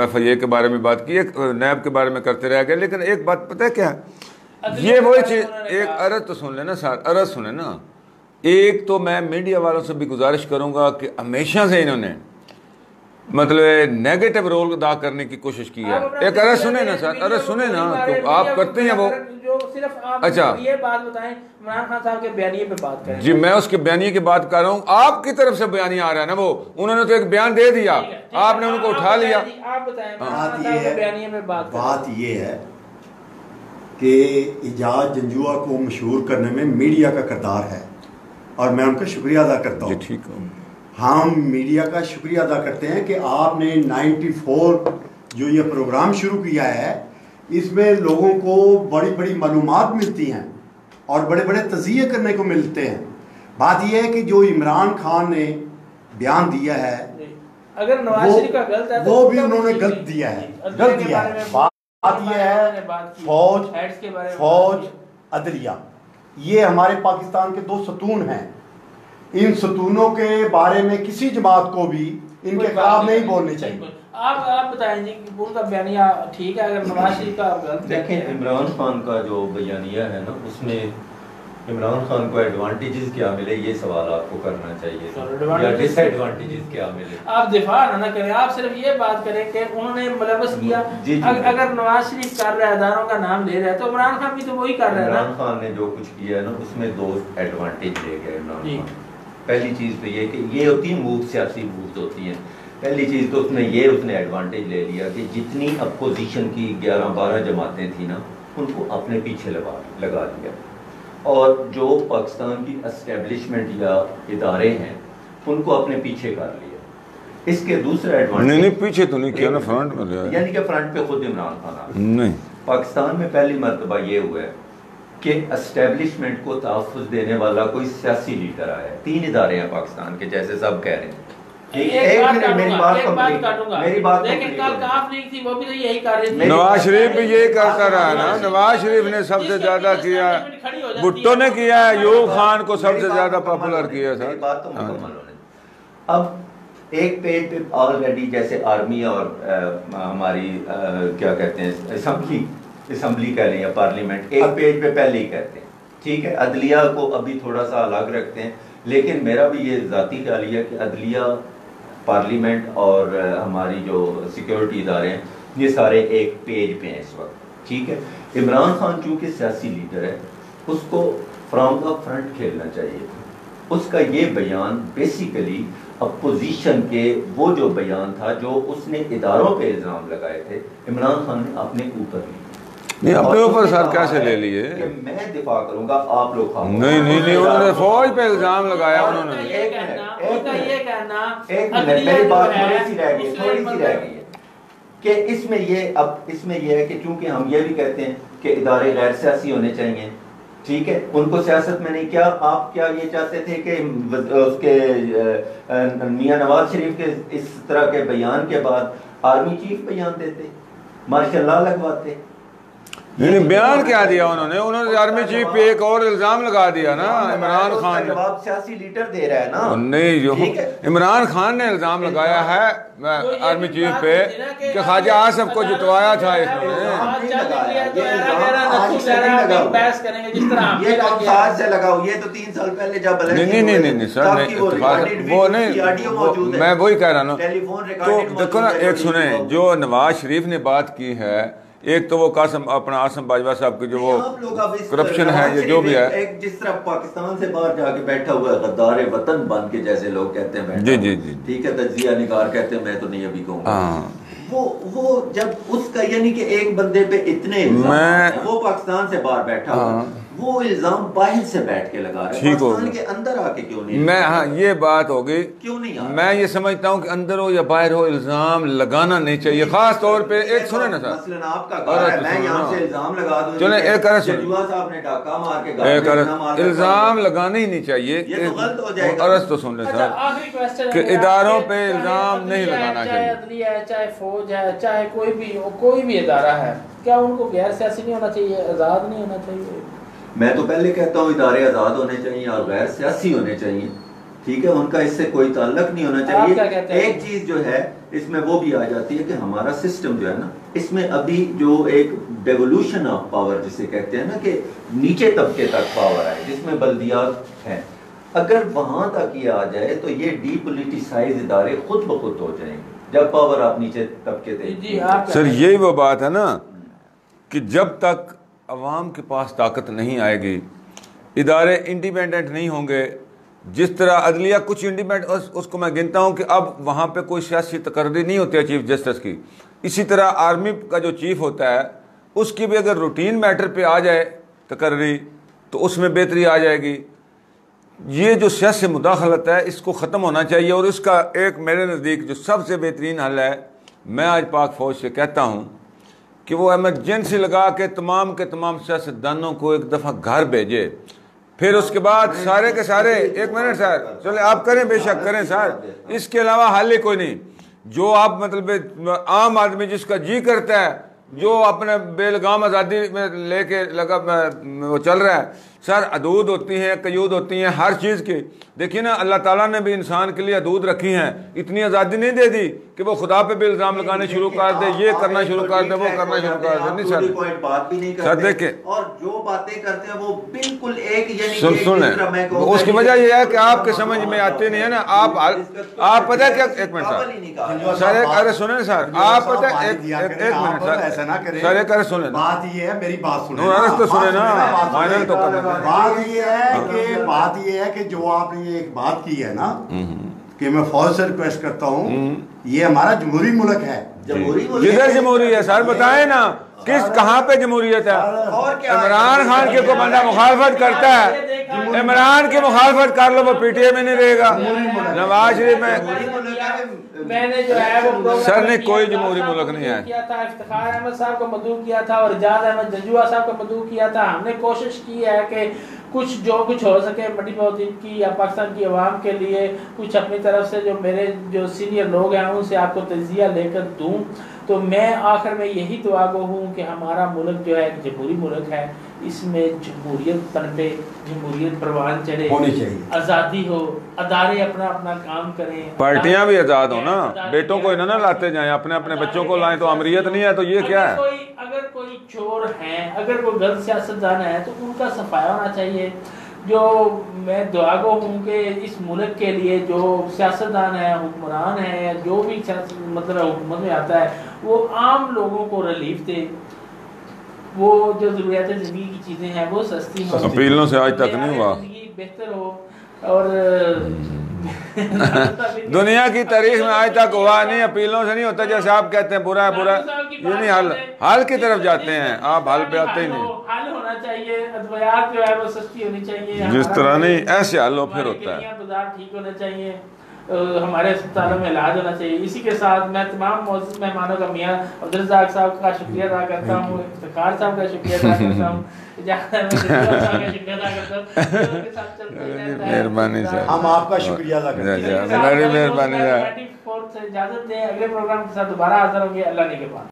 FIA के बारे में बात की, नैब के बारे में करते रह गए, लेकिन एक बात पता है क्या, ये वही चीज़, एक अर्ज तो सुन लेना सर, अर्ज सुने ना। एक तो मैं मीडिया वालों से भी गुजारिश करूँगा कि हमेशा से इन्होंने मतलब नेगेटिव रोल अदा करने की कोशिश की है। एक अरे सुने ना सर, अरे सुने ना, तो आप करते हैं वो जो सिर्फ आप अच्छा ये बात बताएं, इमरान खान साहब के बयानिए पे बात करें। जी, मैं उसके बयानिए की बात कर रहा हूँ, आपकी तरफ से बयानिया आ रहा है ना, वो उन्होंने तो एक बयान दे दिया, आपने उनको उठा लिया। आप बताएं, बात ये है कि इजाज जंजुआ को मशहूर करने में मीडिया का किरदार है और मैं उनका शुक्रिया अदा करता हूँ। ठीक है, हम मीडिया का शुक्रिया अदा करते हैं कि आपने 94 जो ये प्रोग्राम शुरू किया है, इसमें लोगों को बड़ी बड़ी मालूमात मिलती हैं और बड़े बड़े तज़िये करने को मिलते हैं। बात यह है कि जो इमरान खान ने बयान दिया है, अगर नवाज शरीफ का गलत है वो भी उन्होंने गलत दिया है, गलत दिया है। बात यह है फौज अदलिया, ये हमारे पाकिस्तान के 2 सतून हैं। इन सतूनों के बारे में किसी जमात को भी इनके खिलाफ नहीं बोलने चाहिए। आप बताएं जी कि उनका बयानिया ठीक है, अगर नवाज शरीफ का गलत। देखें, इमरान खान का जो बयानिया है ना, उसमें इमरान खान को एडवांटेजेस क्या मिले, ये सवाल आपको करना चाहिए, या डिसएडवांटेजेस क्या मिले। आप दिफा ना करें, आप सिर्फ ये बात करें कि उन्होंने मुलव्वस किया। अगर नवाज शरीफ कर रहा है, अदारों का नाम ले रहा है, तो इमरान खान भी तो वही कर रहा है ना। इमरान खान ने जो कुछ किया है ना, उसमें 2 एडवांटेज ले गए इमरान खान। पहली चीज़ तो ये कि ये होती है मूव, सियासी मूव्स होती हैं। पहली चीज़ तो उसने एडवांटेज ले लिया कि जितनी अपोजिशन की 11-12 जमातें थी ना, उनको अपने पीछे लगा दिया, और जो पाकिस्तान की एस्टेब्लिशमेंट या इदारे हैं उनको अपने पीछे कर लिया। इसके दूसरा एडवांटेज नहीं पीछे तो नहीं किया ना, फ्रंट में लिया, यानी कि फ्रंट पे खुद इमरान खान आ नहीं। पाकिस्तान में पहली मरतबा ये हुआ है कि एस्टेब्लिशमेंट को तहफ़्फ़ुज़ देने वाला कोई सियासी लीडर आया है। 3 इदारे हैं पाकिस्तान के, जैसे सब कह रहे हैं। नवाज शरीफ भी यही करता रहा ना, नवाज शरीफ ने सबसे ज्यादा किया, भुट्टो ने किया, यूब खान को सबसे ज्यादा पॉपुलर किया था। बात तो मुकम्मल होने। अब एक पेज पे ऑलरेडी जैसे आर्मी और हमारी क्या कहते हैं असम्बली कह लें या पार्लियामेंट, एक पेज पे पहले ही कहते हैं, ठीक है। अदलिया को अभी थोड़ा सा अलग रखते हैं, लेकिन मेरा भी ये ज़ाती ख्याल है कि अदलिया, पार्लियामेंट और हमारी जो सिक्योरिटी इदारे हैं, ये सारे एक पेज पे हैं इस वक्त, ठीक है। इमरान खान चूँकि सियासी लीडर है, उसको फ्रॉम द फ्रंट खेलना चाहिए। उसका ये बयान बेसिकली अपोजिशन के वो जो बयान था, जो उसने इदारों पे इल्ज़ाम लगाए थे, इमरान खान ने अपने ऊपर लिए। नहीं, अपने ऊपर सर कैसे ले लिए? मैं दिफा करूंगा, आप लोग नहीं, उन्होंने फौज पे इल्जाम लगाया। उन्होंने एक मिनट, मेरी बात थोड़ी सी रह गई है कि इसमें ये है कि चूंकि हम ये भी कहते हैं कि इदारे गैर सियासी होने चाहिए, ठीक है, उनको सियासत में नहीं। क्या आप क्या ये चाहते थे कि उसके मियां नवाज शरीफ के इस तरह के बयान के बाद आर्मी चीफ बयान देते, मार्शल लॉ लगवाते? नहीं, बयान क्या दिया उन्होंने आर्मी चीफ पे एक और इल्जाम लगा दिया ना इमरान खान ने। जवाब सियासी लीडर दे रहा है ना। नहीं, जो इमरान खान ने इल्जाम लगाया है आर्मी चीफ पे कि ख्वाजा आसिफ को जितवाया था इसने। से लगाओ, ये तो 3 साल पहले जब नहीं सर, वो नहीं, मैं वही कह रहा हूँ। तो देखो ना, एक सुने, जो नवाज शरीफ ने बात की है, एक तो वो अपना आसम बाजवा साहब की जो वो करप्शन है, ये जो भी है, एक जिस तरह पाकिस्तान से बाहर जाके बैठा हुआ है, गद्दार वतन बन के, जैसे लोग कहते हैं, जी, ठीक है, तजिया निगार कहते हैं, मैं तो नहीं अभी कहूँगा। वो जब उसका यानी कि एक बंदे पे इतने वो पाकिस्तान से बाहर बैठा हुआ, वो इल्जाम बाहर से बैठ के लगा रहा है, पाकिस्तान के अंदर आके क्यों नहीं? मैं हाँ, ये बात हो गई, क्यों नहीं? मैं ये समझता हूँ कि अंदर हो या बाहर हो, इल्जाम लगाना नहीं चाहिए, खास तौर पे। एक सुने ना सर, मसलन आपका घर है, मैं यहाँ से इल्जाम लगा दूं, चले एक साहब ने डाका मार के इल्जाम लगाना ही नहीं चाहिए, गलत हो जाएगा। अर्ज तो सुन ले सर, कि इदारों पे इल्जाम नहीं लगाना चाहिए, चाहे अदलिया है, चाहे फौज है, चाहे कोई भी इदारा है, क्या उनको गैर सियासी नहीं होना चाहिए, आज़ाद नहीं होना चाहिए? मैं तो पहले कहता हूँ इदारे आज़ाद होने चाहिए और गैर सियासी होने चाहिए, ठीक है, उनका इससे कोई ताल्लुक नहीं होना चाहिए। एक चीज जो है इसमें वो भी आ जाती है कि हमारा सिस्टम जो है ना, इसमें अभी जो एक डेवोल्यूशन ऑफ पावर जिसे कहते हैं ना, कि नीचे तबके तक पावर है, जिसमें बल्दियात हैं, अगर वहां तक ये आ जाए तो ये डीपोलिटिसाइज इदारे खुद ब खुद हो जाएंगे जब पावर आप नीचे तबके देंगे। सर यही वो बात है ना कि जब तक अवाम के पास ताकत नहीं आएगी, इदारे इंडिपेंडेंट नहीं होंगे, जिस तरह अदलिया कुछ इंडिपेंडेंट उसको मैं गिनता हूँ कि अब वहाँ पे कोई सियासी तकर्री नहीं होती है चीफ जस्टिस की। इसी तरह आर्मी का जो चीफ होता है उसकी भी अगर रूटीन मैटर पे आ जाए तकर्री तो उसमें बेहतरी आ जाएगी। ये जो सियासी मुदाखलत है इसको ख़त्म होना चाहिए और इसका एक मेरे नज़दीक जो सबसे बेहतरीन हल है, मैं आज पाक फ़ौज से कहता हूँ कि वो एमरजेंसी लगा के तमाम सियासतदानों को एक दफ़ा घर भेजे, फिर उसके बाद सारे के सारे, एक मिनट सर, चले आप करें, बेशक करें सर, इसके अलावा हल ही कोई नहीं। जो आप मतलब आम आदमी जिसका जी करता है, जो अपने बेलगाम आज़ादी में लेके लगा वो चल रहा है सर, हदूद होती हैं, कयूद होती हैं हर चीज़ की। देखिए ना, अल्लाह ताला ने भी इंसान के लिए हदूद रखी हैं, इतनी आज़ादी नहीं दे दी कि वो खुदा पे भी इल्ज़ाम लगाने शुरू कर दे, ये करना शुरू कर दे, वो करना शुरू कर दे। नहीं सर, बात भी नहीं करते सर देखें, और जो बातें करते हैं वो बिल्कुल एक सुने, उसकी वजह यह है कि आपके समझ में आती नहीं है ना। आप पता है क्या, एक मिनट सर, एक अरे सुने सर, आप पता है एक मिनट सर, एक अरे सुने, बात ये है, मेरी बात सुने, तो सुने ना, फाइनल तो करना। बात ये है कि जो आपने ये एक बात की है ना कि मैं फौज से रिक्वेस्ट करता हूँ, ये हमारा जमहूरी मुल्क है। किधर जमहूरी है सर, बताए ना, किस कहाँ पे जमहूरियत है? इमरान खान के को बंदा मुखालफत करता है, इमरान की मुखालफत कर लो वो पीटीए में नहीं रहेगा। नवाज शरीफ में मैंने जो है वो सर ने कोई जमहूरी मुल्क नहीं है किया था, इफ्तिखार अहमद साहब को मदऊ किया था और इजाज अहमद जजुआ साहब को मदऊ किया था। हमने कोशिश की है कि कुछ जो कुछ हो सके बड़ी बहुत की या पाकिस्तान की आवाम के लिए कुछ अपनी तरफ से, जो मेरे जो सीनियर लोग हैं उनसे आपको तजिया लेकर दूं। तो मैं आखिर में यही दुआ गो हूँ कि हमारा मुल्क जो है एक जमहूरी मुल्क है, इसमें जमहूरियत पनपे, जमहूरियत परवान चढ़े, होनी चाहिए, आज़ादी हो, अदारे अपना अपना काम करें, पार्टियां भी आज़ाद हो ना, बेटों को इन्होंने लाते जाएं, अपने अपने बच्चों को लाएं, तो अमरीयत नहीं है तो ये क्या है? अगर कोई चोर हैं, अगर कोई गलत सियासतदान है तो उनका सफाया होना चाहिए। जो मैं दुआ गो हूँ कि इस मुल्क के लिए जो सियासतदान है, हुक्मरान है, या जो भी मतलब हुकूमत में आता है, वो आम लोगों को रिलीफ दे, वो जो ज़रूरियात ज़िंदगी की चीज़ें हैं वो सस्ती हो, अपीलों से आज तक नहीं हुआ, बेहतर हो। और दुनिया की तारीख में आज तक हुआ नहीं, अपीलों से नहीं होता। जैसे आप कहते हैं बुरा है बुरा, ये नहीं, हल की तरफ जाते हैं आप, हल पे आते ही नहीं। हल होना चाहिए, अद्वियात जो है वो सस्ती होनी चाहिए, जिस तरह नहीं ऐसे हल हो फिर होता है, बाजार ठीक होना चाहिए, हमारे अस्पतालों में इलाज होना चाहिए। इसी के साथ मैं तमाम मौजूद मेहमानों का, मियाँ अब्दुल-रज़ाक साहब का शुक्रिया अदा करता हूँ, इफ्तिखार साहब का शुक्रिया अदा करता हूँ, मेहरबानी सर, हम आपका शुक्रिया अदा करते हैं, मेरी मेहरबानी। इजाजत दें, अगले प्रोग्राम के साथ दोबारा हाजिर होंगे। अल्लाह ने के बाद।